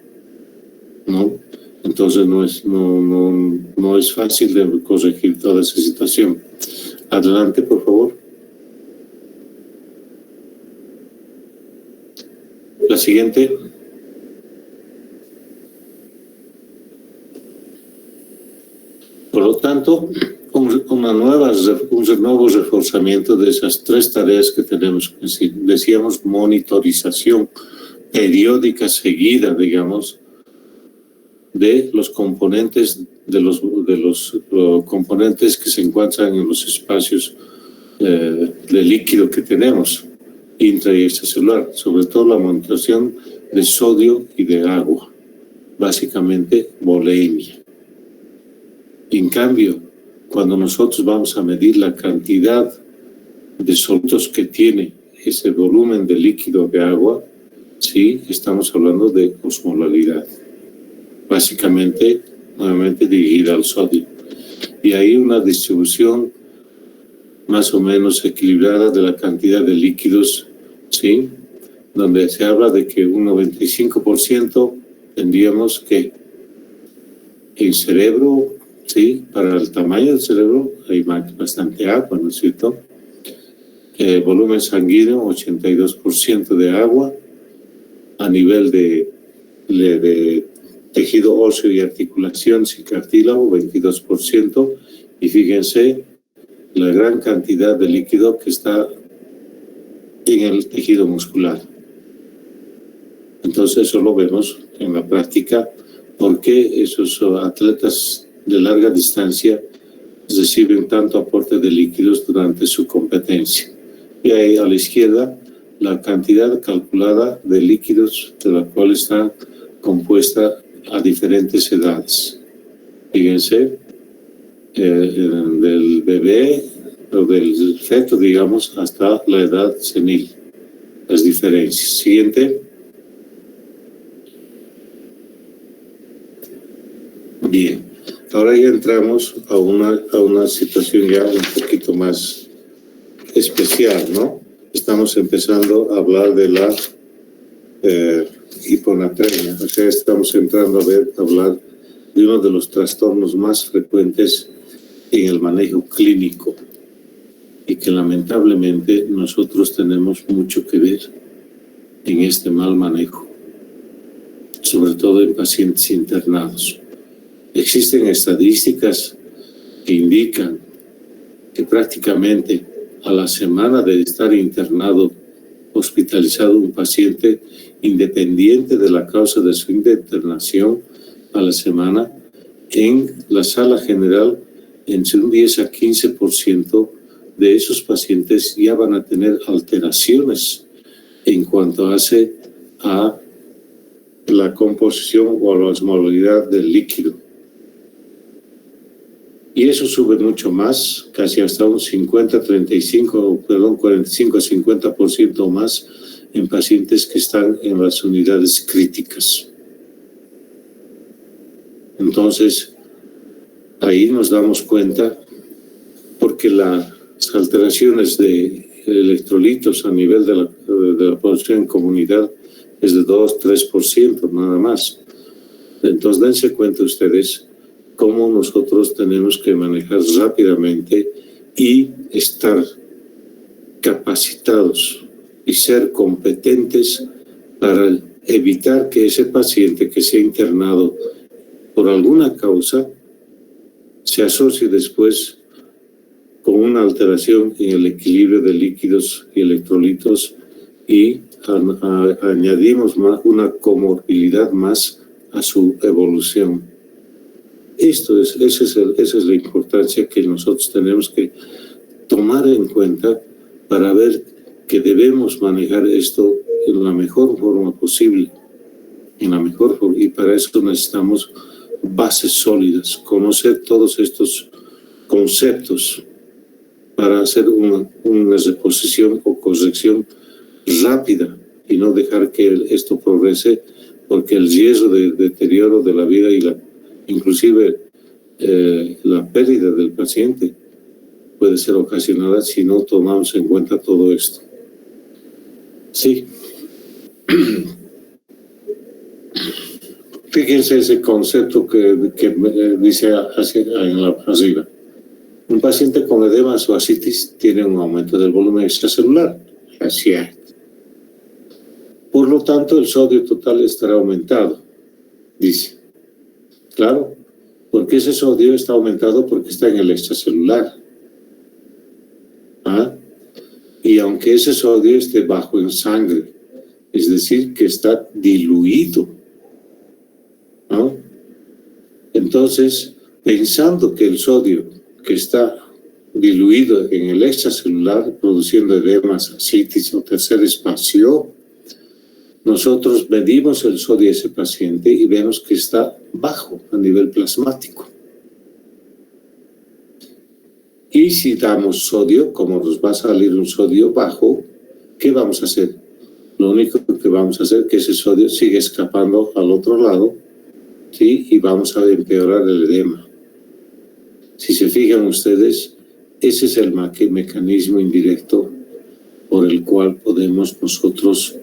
[SPEAKER 1] ¿no? Entonces no es fácil de corregir toda esa situación. Adelante, por favor. La siguiente. Por lo tanto, un nuevo reforzamiento de esas tres tareas que tenemos que decir. Decíamos monitorización periódica seguida, digamos, de los componentes componentes que se encuentran en los espacios de líquido que tenemos intra y extracelular, sobre todo la monitorización de sodio y de agua, básicamente volemia. En cambio, cuando nosotros vamos a medir la cantidad de solutos que tiene ese volumen de líquido de agua, sí, estamos hablando de osmolaridad, básicamente, nuevamente dirigida al sodio. Y hay una distribución más o menos equilibrada de la cantidad de líquidos, ¿sí? Donde se habla de que un 95% tendríamos que el cerebro, ¿sí? Para el tamaño del cerebro hay bastante agua, ¿no es cierto? Volumen sanguíneo, 82% de agua. A nivel de tejido óseo y articulación y cartílago, 22%. Y fíjense la gran cantidad de líquido que está en el tejido muscular. Entonces eso lo vemos en la práctica, porque esos atletas de larga distancia reciben tanto aporte de líquidos durante su competencia. Y ahí a la izquierda la cantidad calculada de líquidos de la cual está compuesta a diferentes edades. Fíjense, del bebé o del feto, digamos, hasta la edad senil, las diferencias. Siguiente. Bien, ahora ya entramos a una situación ya un poquito más especial, ¿no? Estamos empezando a hablar de la hiponatremia, o sea, estamos entrando a hablar de uno de los trastornos más frecuentes en el manejo clínico y que lamentablemente nosotros tenemos mucho que ver en este mal manejo, sobre todo en pacientes internados. Existen estadísticas que indican que prácticamente a la semana de estar internado, hospitalizado un paciente, independiente de la causa de su internación, a la semana, en la sala general, entre un 10 a 15% de esos pacientes ya van a tener alteraciones en cuanto hace a la composición o a la osmolaridad del líquido. Y eso sube mucho más, casi hasta un 45 a 50% más en pacientes que están en las unidades críticas. Entonces, ahí nos damos cuenta, porque las alteraciones de electrolitos a nivel de la población en comunidad es de 2-3% nada más. Entonces, dense cuenta ustedes cómo nosotros tenemos que manejar rápidamente y estar capacitados y ser competentes para evitar que ese paciente que sea internado por alguna causa se asocie después con una alteración en el equilibrio de líquidos y electrolitos y añadimos una comorbilidad más a su evolución. Esa es la importancia que nosotros tenemos que tomar en cuenta para ver que debemos manejar esto en la mejor forma posible, y para eso necesitamos bases sólidas, conocer todos estos conceptos para hacer una reposición o corrección rápida y no dejar que esto progrese, porque el riesgo de deterioro de la vida y inclusive la pérdida del paciente puede ser ocasionada si no tomamos en cuenta todo esto. Sí. Fíjense ese concepto que dice arriba. Un paciente con edema o ascitis tiene un aumento del volumen extracelular. Así es. Por lo tanto, el sodio total estará aumentado, dice. Claro, porque ese sodio está aumentado porque está en el extracelular. Y aunque ese sodio esté bajo en sangre, es decir, que está diluido, ¿no? Entonces, pensando que el sodio que está diluido en el extracelular, produciendo edemas, ascitis o tercer espacio, nosotros medimos el sodio de ese paciente y vemos que está bajo a nivel plasmático. Y si damos sodio, como nos va a salir un sodio bajo, ¿qué vamos a hacer? Lo único que vamos a hacer es que ese sodio sigue escapando al otro lado, ¿sí? Y vamos a empeorar el edema. Si se fijan ustedes, ese es el mecanismo indirecto por el cual podemos nosotros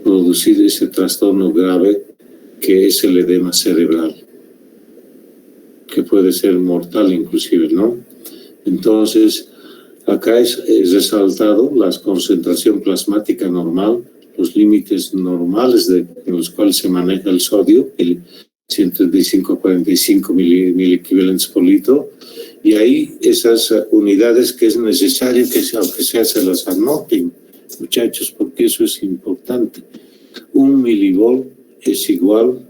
[SPEAKER 1] producir ese trastorno grave que es el edema cerebral, que puede ser mortal inclusive, ¿no? Entonces, acá es resaltado la concentración plasmática normal, los límites normales en los cuales se maneja el sodio, el 135 a 45 miliequivalentes por litro, y ahí esas unidades que es necesario que aunque sea se las anoten, muchachos, porque eso es importante. 1 milivol es igual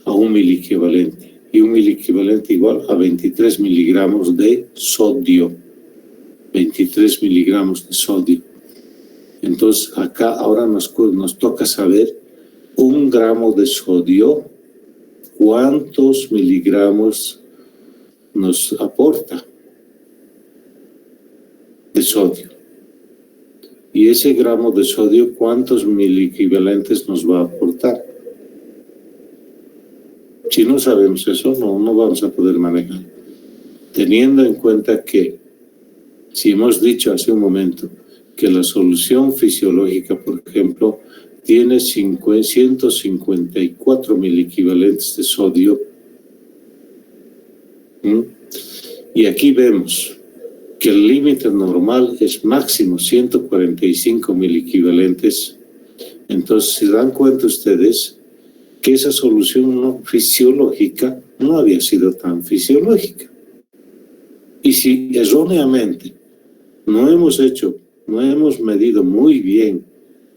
[SPEAKER 1] a 1 miliequivalente. Y 1 miliequivalente igual a 23 miligramos de sodio. 23 miligramos de sodio. Entonces, acá ahora nos toca saber 1 gramo de sodio, ¿cuántos miligramos nos aporta de sodio? Y ese gramo de sodio, ¿cuántos miliequivalentes nos va a aportar? Si no sabemos eso, no vamos a poder manejar. Teniendo en cuenta que, si hemos dicho hace un momento, que la solución fisiológica, por ejemplo, tiene 154 miliequivalentes de sodio, y aquí vemos que el límite normal es máximo 145 miliequivalentes. Entonces, se dan cuenta ustedes que esa solución fisiológica no había sido tan fisiológica. Y si erróneamente no hemos medido muy bien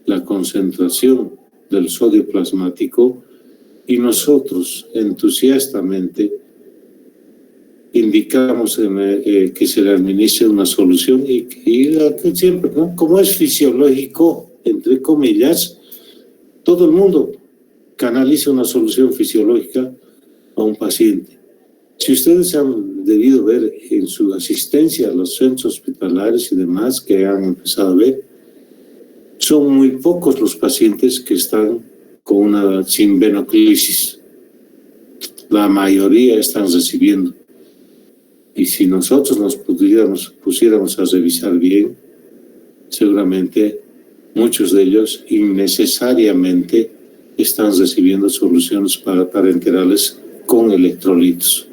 [SPEAKER 1] la concentración del sodio plasmático y nosotros entusiastamente indicamos que se le administre una solución y siempre, ¿no? Como es fisiológico, entre comillas, todo el mundo canaliza una solución fisiológica a un paciente. Si ustedes han debido ver en su asistencia a los centros hospitalarios y demás que han empezado a ver, son muy pocos los pacientes que están con una sinvenoclisis. La mayoría están recibiendo. Y si nosotros nos pusiéramos a revisar bien, seguramente muchos de ellos innecesariamente están recibiendo soluciones parenterales con electrolitos.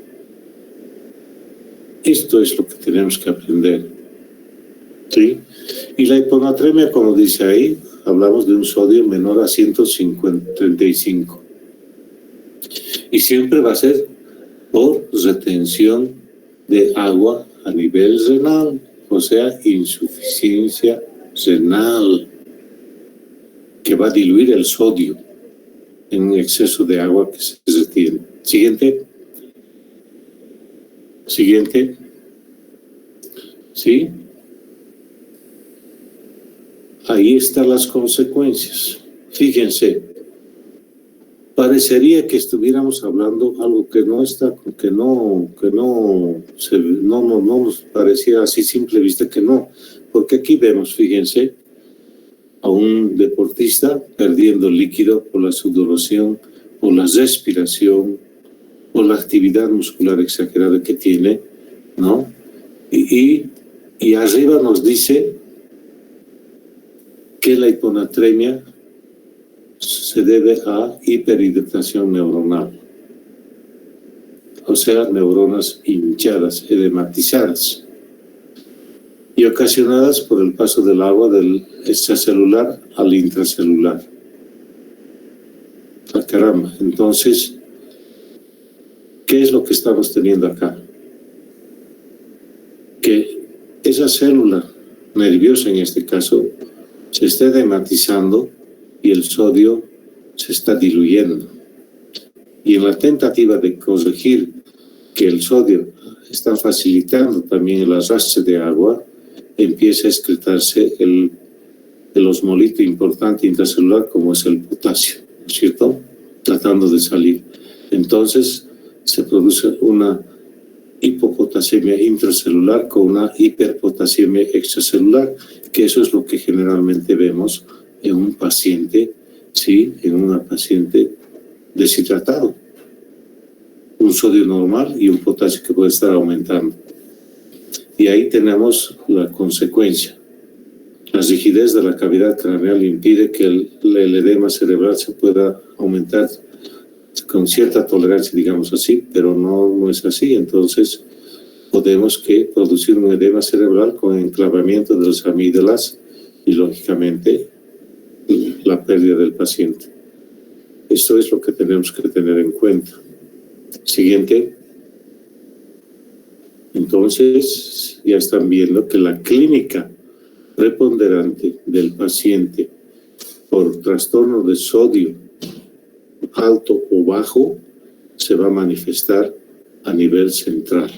[SPEAKER 1] Esto es lo que tenemos que aprender. ¿Sí? Y la hiponatremia, como dice ahí, hablamos de un sodio menor a 135. Y siempre va a ser por retención de agua a nivel renal, o sea, insuficiencia renal, que va a diluir el sodio en un exceso de agua que se retiene. Siguiente. Siguiente. ¿Sí? Ahí están las consecuencias. Fíjense, parecería que estuviéramos hablando algo que no está, que no nos parecía así simple vista que no, porque aquí vemos, fíjense, a un deportista perdiendo líquido por la sudoración, por la respiración, por la actividad muscular exagerada que tiene, ¿no? Y arriba nos dice que la hiponatremia se debe a hiperhidratación neuronal, o sea, neuronas hinchadas, edematizadas, y ocasionadas por el paso del agua del extracelular al intracelular. ¡Ah, caramba! Entonces, ¿qué es lo que estamos teniendo acá? Que esa célula nerviosa, en este caso, se está edematizando y el sodio se está diluyendo. Y en la tentativa de corregir que el sodio está facilitando también el arrastre de agua, empieza a excretarse el osmolito importante intracelular como es el potasio, ¿no es cierto? Tratando de salir. Entonces se produce una hipopotasemia intracelular con una hiperpotasemia extracelular, que eso es lo que generalmente vemos en un paciente, ¿sí? En una paciente deshidratado. Un sodio normal y un potasio que puede estar aumentando. Y ahí tenemos la consecuencia. La rigidez de la cavidad craneal impide que el edema cerebral se pueda aumentar con cierta tolerancia, digamos así, pero no es así. Entonces, podemos producir un edema cerebral con enclavamiento de las amígdalas y, lógicamente, la pérdida del paciente. Esto es lo que tenemos que tener en cuenta. Siguiente. Entonces, ya están viendo que la clínica preponderante del paciente por trastorno de sodio alto o bajo se va a manifestar a nivel central.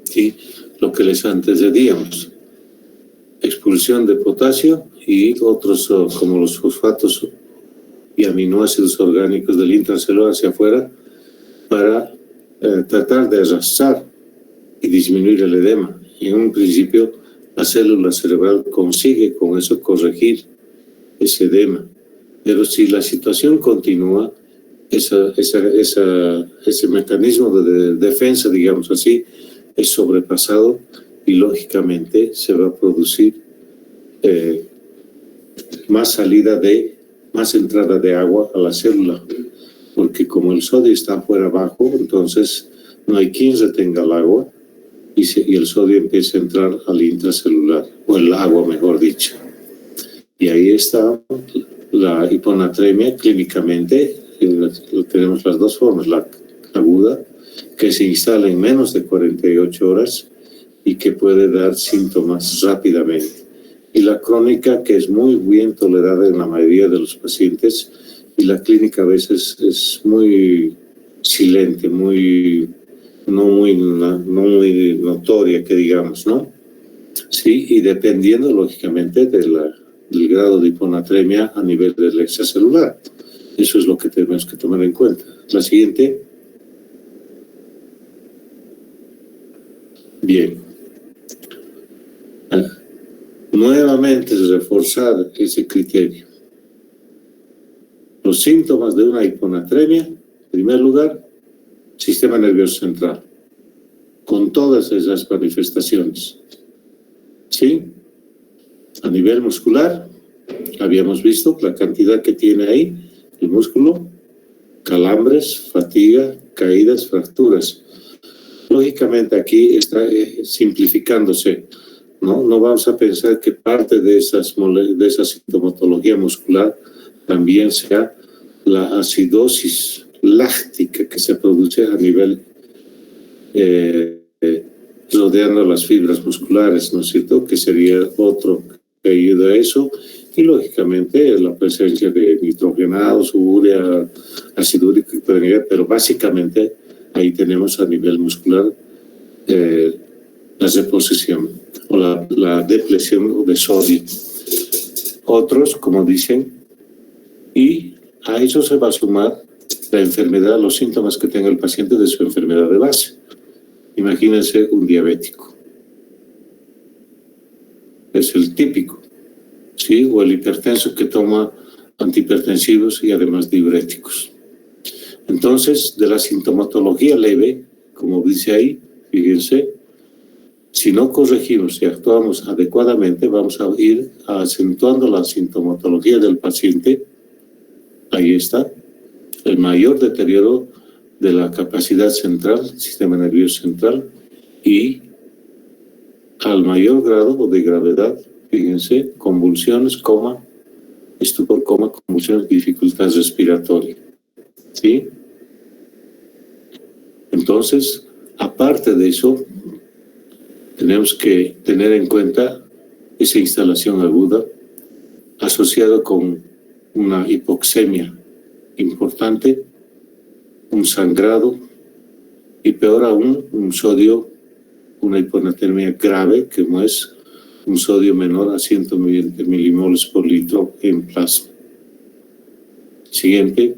[SPEAKER 1] ¿Sí? Lo que les antecedíamos, expulsión de potasio y otros como los fosfatos y aminoácidos orgánicos del intracelular hacia afuera para tratar de arrastrar y disminuir el edema. Y en un principio la célula cerebral consigue con eso corregir ese edema. Pero si la situación continúa, ese mecanismo de defensa, digamos así, es sobrepasado y lógicamente se va a producir más entrada de agua a la célula, porque como el sodio está por abajo, entonces no hay quien retenga el agua y el sodio empieza a entrar al intracelular, o el agua mejor dicho. Y ahí está la hiponatremia clínicamente. Tenemos las dos formas, la aguda, que se instala en menos de 48 horas y que puede dar síntomas rápidamente. Y la crónica, que es muy bien tolerada en la mayoría de los pacientes, y la clínica a veces es muy silente, no muy notoria, que digamos, ¿no? Sí, y dependiendo lógicamente del grado de hiponatremia a nivel del extracelular. Eso es lo que tenemos que tomar en cuenta. La siguiente. Bien. Nuevamente reforzar ese criterio. Los síntomas de una hiponatremia, en primer lugar, sistema nervioso central, con todas esas manifestaciones. ¿Sí? A nivel muscular, habíamos visto la cantidad que tiene ahí el músculo, calambres, fatiga, caídas, fracturas. Lógicamente aquí está simplificándose ¿no? No vamos a pensar que parte de esa sintomatología muscular también sea la acidosis láctica que se produce a nivel rodeando las fibras musculares, ¿no es cierto? Que sería otro que ayuda a eso. Y lógicamente la presencia de nitrogenados, urea, ácido úrico, pero básicamente ahí tenemos a nivel muscular la reposición o la depleción de sodio. Otros, como dicen, y a eso se va a sumar la enfermedad, los síntomas que tenga el paciente de su enfermedad de base. Imagínense un diabético. Es el típico, ¿sí? O el hipertenso que toma antihipertensivos y además diuréticos. Entonces, de la sintomatología leve, como dice ahí, fíjense, si no corregimos y actuamos adecuadamente, vamos a ir acentuando la sintomatología del paciente. Ahí está, el mayor deterioro de la capacidad central, sistema nervioso central, y al mayor grado de gravedad, fíjense, convulsiones, coma, estupor, coma, convulsiones, dificultad respiratoria. ¿Sí? Entonces, aparte de eso, tenemos que tener en cuenta esa instalación aguda asociada con una hipoxemia importante, un sangrado y peor aún un sodio, una hiponatremia grave, que no es un sodio menor a 120 milimoles por litro en plasma. Siguiente.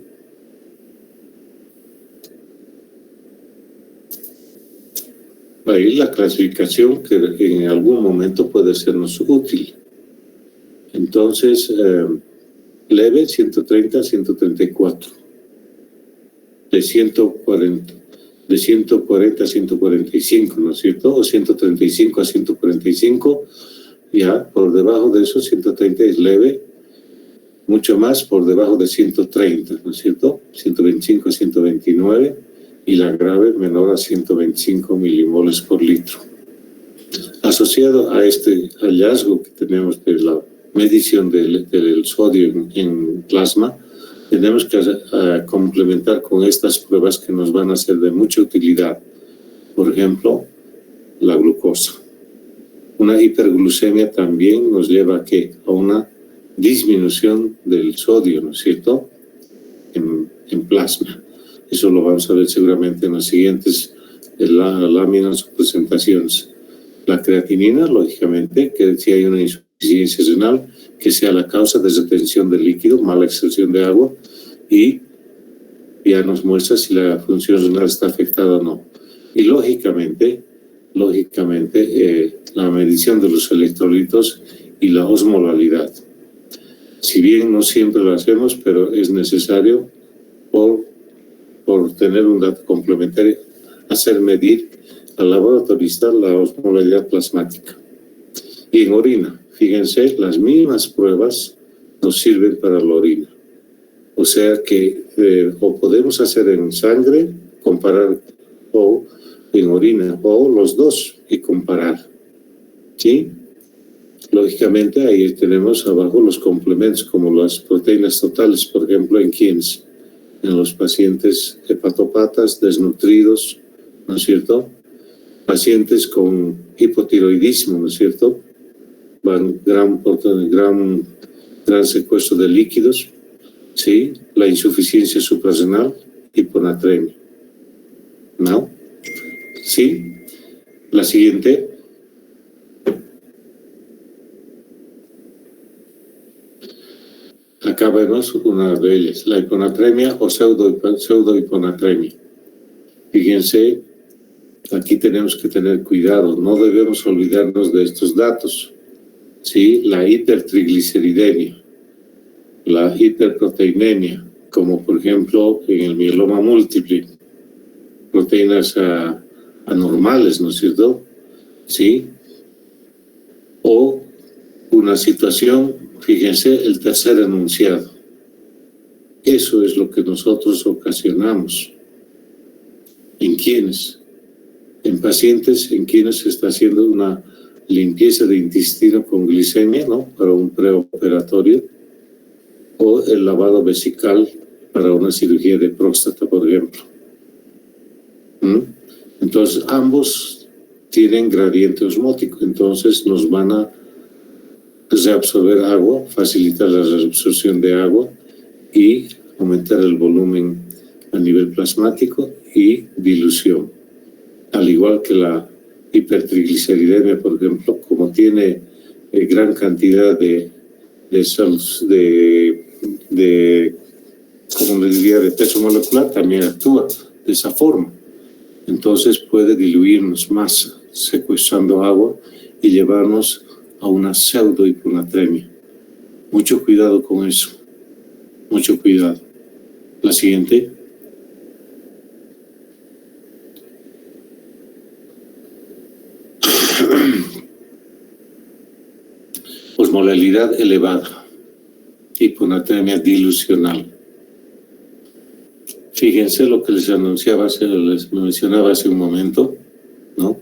[SPEAKER 1] Ahí la clasificación que en algún momento puede sernos útil. Entonces, leve 130 a 134. De 140 a 145, ¿no es cierto? O 135 a 145, ya por debajo de eso 130 es leve, mucho más por debajo de 130, ¿no es cierto? 125 a 129 y la grave menor a 125 milimoles por litro. Asociado a este hallazgo que tenemos de la medición del sodio en plasma, tenemos que complementar con estas pruebas que nos van a ser de mucha utilidad. Por ejemplo, la glucosa. Una hiperglucemia también nos lleva a ¿qué? A una disminución del sodio, ¿no es cierto? En plasma. Eso lo vamos a ver seguramente en las siguientes láminas o presentaciones. La creatinina, lógicamente, que si hay una insuficiencia renal, que sea la causa de retención de líquido, mala extracción de agua, y ya nos muestra si la función renal está afectada o no. Y lógicamente, la medición de los electrolitos y la osmolalidad. Si bien no siempre lo hacemos, pero es necesario por tener un dato complementario, hacer medir al laboratorista la osmolalidad plasmática. Y en orina, fíjense, las mismas pruebas nos sirven para la orina. O sea que o podemos hacer en sangre, comparar, o en orina, o los dos y comparar. ¿Sí? Lógicamente ahí tenemos abajo los complementos como las proteínas totales, por ejemplo, en quienes, en los pacientes hepatopatas, desnutridos, ¿no es cierto? Pacientes con hipotiroidismo, ¿no es cierto? Gran secuestro de líquidos, ¿sí? La insuficiencia suprarrenal, hiponatremia, ¿no? ¿Sí? La siguiente. Acá vemos una de ellas, la hiponatremia o pseudohiponatremia. Fíjense, aquí tenemos que tener cuidado, no debemos olvidarnos de estos datos. ¿Sí? La hipertrigliceridemia, la hiperproteinemia, como por ejemplo en el mieloma múltiple, proteínas anormales, ¿no es cierto? ¿Sí? O una situación, fíjense, el tercer enunciado. Eso es lo que nosotros ocasionamos. ¿En quiénes? En pacientes en quienes se está haciendo una limpieza de intestino con glicemia, ¿no? Para un preoperatorio, o el lavado vesical para una cirugía de próstata, por ejemplo. Entonces, ambos tienen gradiente osmótico, entonces nos van a reabsorber agua, facilitar la reabsorción de agua y aumentar el volumen a nivel plasmático y dilución. Al igual que la hipertrigliceridemia, por ejemplo, como tiene gran cantidad de como le diría, de peso molecular, también actúa de esa forma. Entonces puede diluirnos más secuestrando agua y llevarnos a una pseudohiponatremia. Mucho cuidado con eso. Mucho cuidado. La siguiente. Osmolalidad elevada. Hiponatremia dilucional. Fíjense lo que les mencionaba hace un momento, ¿no?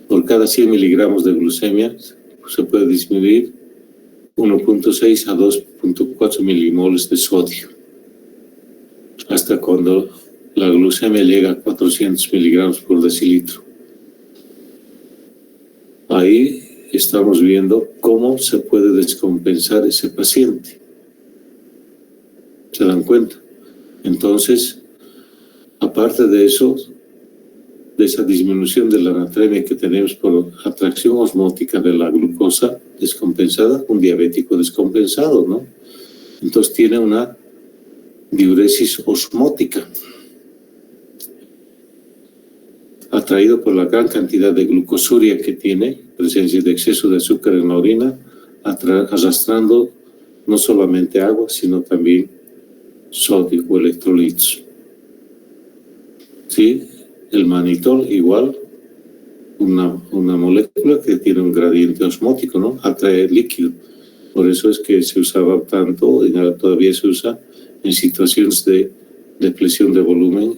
[SPEAKER 1] Por cada 100 miligramos de glucemia se puede disminuir 1.6 a 2.4 milimoles de sodio, hasta cuando la glucemia llega a 400 miligramos por decilitro. Ahí estamos viendo cómo se puede descompensar ese paciente. ¿Se dan cuenta? Entonces, aparte de eso, de esa disminución de la anatremia que tenemos por atracción osmótica de la glucosa descompensada, un diabético descompensado, ¿no? Entonces tiene una diuresis osmótica, atraído por la gran cantidad de glucosuria que tiene, presencia de exceso de azúcar en la orina, arrastrando no solamente agua, sino también sodio o electrolitos. ¿Sí? El manitol igual, una molécula que tiene un gradiente osmótico, ¿no? Atrae líquido. Por eso es que se usaba tanto, y todavía se usa en situaciones de depresión de volumen,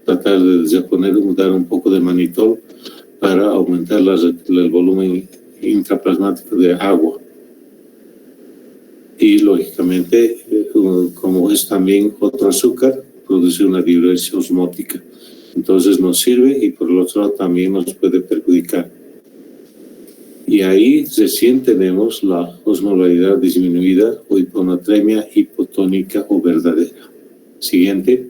[SPEAKER 1] tratar de dar un poco de manitol para aumentar el volumen intraplasmático de agua. Y lógicamente, como es también otro azúcar, produce una diuresis osmótica. Entonces nos sirve y por el otro lado también nos puede perjudicar. Y ahí recién tenemos la osmolaridad disminuida o hiponatremia hipotónica o verdadera. Siguiente.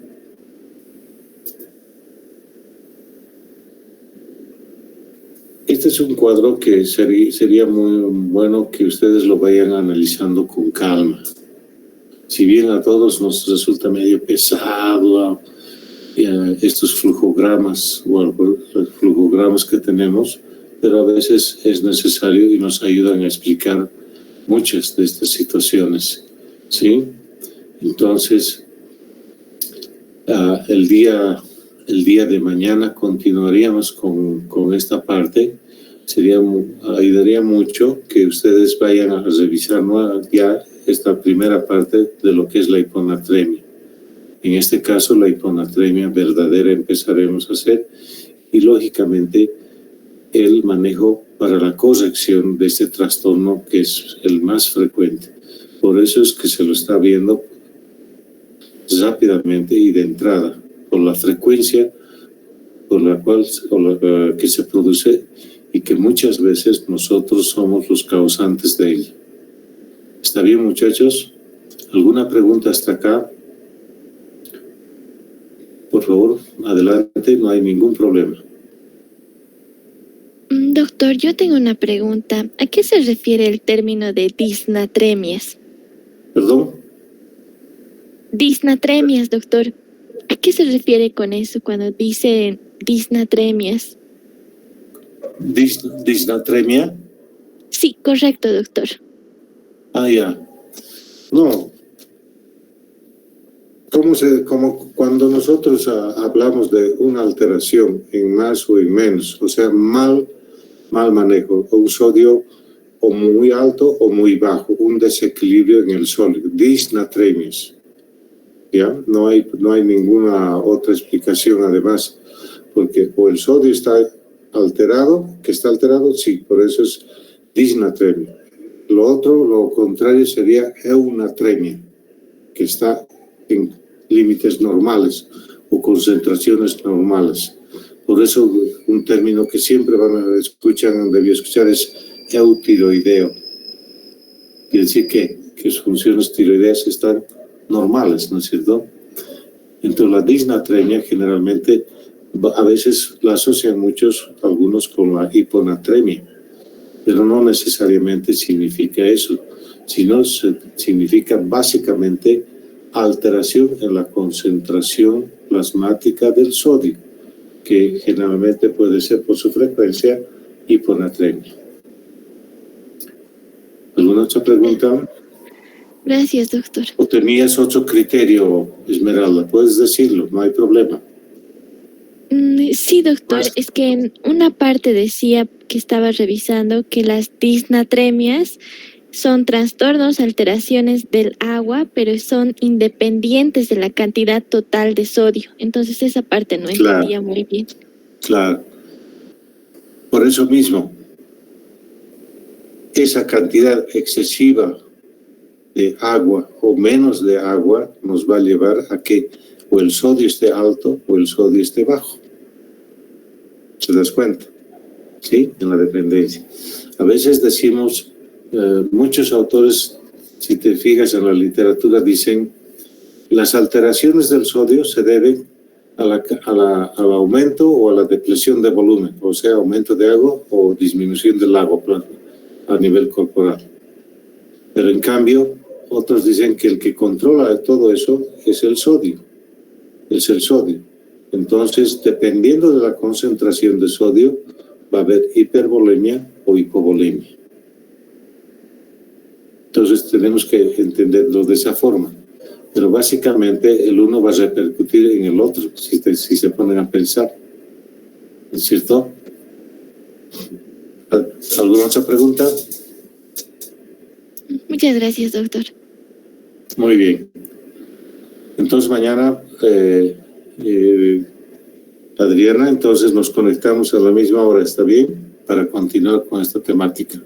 [SPEAKER 1] Este es un cuadro que sería muy bueno que ustedes lo vayan analizando con calma. Si bien a todos nos resulta medio pesado estos flujogramas los flujogramas que tenemos, pero a veces es necesario y nos ayudan a explicar muchas de estas situaciones, ¿sí? Entonces, el día de mañana continuaríamos con esta parte. Ayudaría mucho que ustedes vayan a revisar, ¿no?, ya esta primera parte de lo que es la hiponatremia. En este caso, la hiponatremia verdadera empezaremos a hacer y, lógicamente, el manejo para la corrección de este trastorno que es el más frecuente. Por eso es que se lo está viendo rápidamente y de entrada, por la frecuencia por la cual que se produce y que muchas veces nosotros somos los causantes de ella. ¿Está bien, muchachos? ¿Alguna pregunta hasta acá? Por favor, adelante, no hay ningún problema.
[SPEAKER 2] Doctor, yo tengo una pregunta. ¿A qué se refiere el término de disnatremias?
[SPEAKER 1] ¿Perdón?
[SPEAKER 2] Disnatremias, doctor. ¿A qué se refiere con eso cuando dice disnatremias?
[SPEAKER 1] ¿Disnatremia?
[SPEAKER 2] Sí, correcto, doctor.
[SPEAKER 1] Ya. No. Como cuando nosotros hablamos de una alteración en más o en menos, o sea, mal manejo, un sodio o muy alto o muy bajo, un desequilibrio en el sólido, disnatremias. ¿Ya? No hay ninguna otra explicación además, porque o el sodio está alterado, que está alterado, sí, por eso es disnatremia. Lo otro, lo contrario, sería eunatremia, que está en límites normales o concentraciones normales. Por eso un término que siempre debí escuchar es eutiroideo. Quiere decir que sus funciones tiroideas están normales, ¿no es cierto? Entonces la disnatremia generalmente a veces la asocian algunos con la hiponatremia, pero no necesariamente significa eso, sino significa básicamente alteración en la concentración plasmática del sodio, que generalmente puede ser por su frecuencia hiponatremia. ¿Alguna otra pregunta?
[SPEAKER 2] Gracias, doctor.
[SPEAKER 1] ¿O tenías otro criterio, Esmeralda? Puedes decirlo, no hay problema.
[SPEAKER 2] Sí, doctor, es que en una parte decía que estaba revisando que las disnatremias son trastornos, alteraciones del agua, pero son independientes de la cantidad total de sodio. Entonces esa parte no entendía muy bien.
[SPEAKER 1] Claro. Por eso mismo, esa cantidad excesiva de agua o menos de agua nos va a llevar a que o el sodio esté alto o el sodio esté bajo. ¿Se das cuenta? ¿Sí? En la dependencia. A veces decimos, muchos autores, si te fijas en la literatura, dicen las alteraciones del sodio se deben al aumento o a la depresión de volumen, o sea, aumento de agua o disminución del agua a nivel corporal. Pero en cambio, otros dicen que el que controla todo eso es el sodio. Es el sodio. Entonces, dependiendo de la concentración de sodio, va a haber hipervolemia o hipovolemia. Entonces, tenemos que entenderlo de esa forma. Pero básicamente, el uno va a repercutir en el otro, si se ponen a pensar. ¿Es cierto? ¿Alguna otra pregunta?
[SPEAKER 2] Muchas gracias, doctor.
[SPEAKER 1] Muy bien. Entonces, mañana, Adriana, entonces nos conectamos a la misma hora, ¿está bien? Para continuar con esta temática.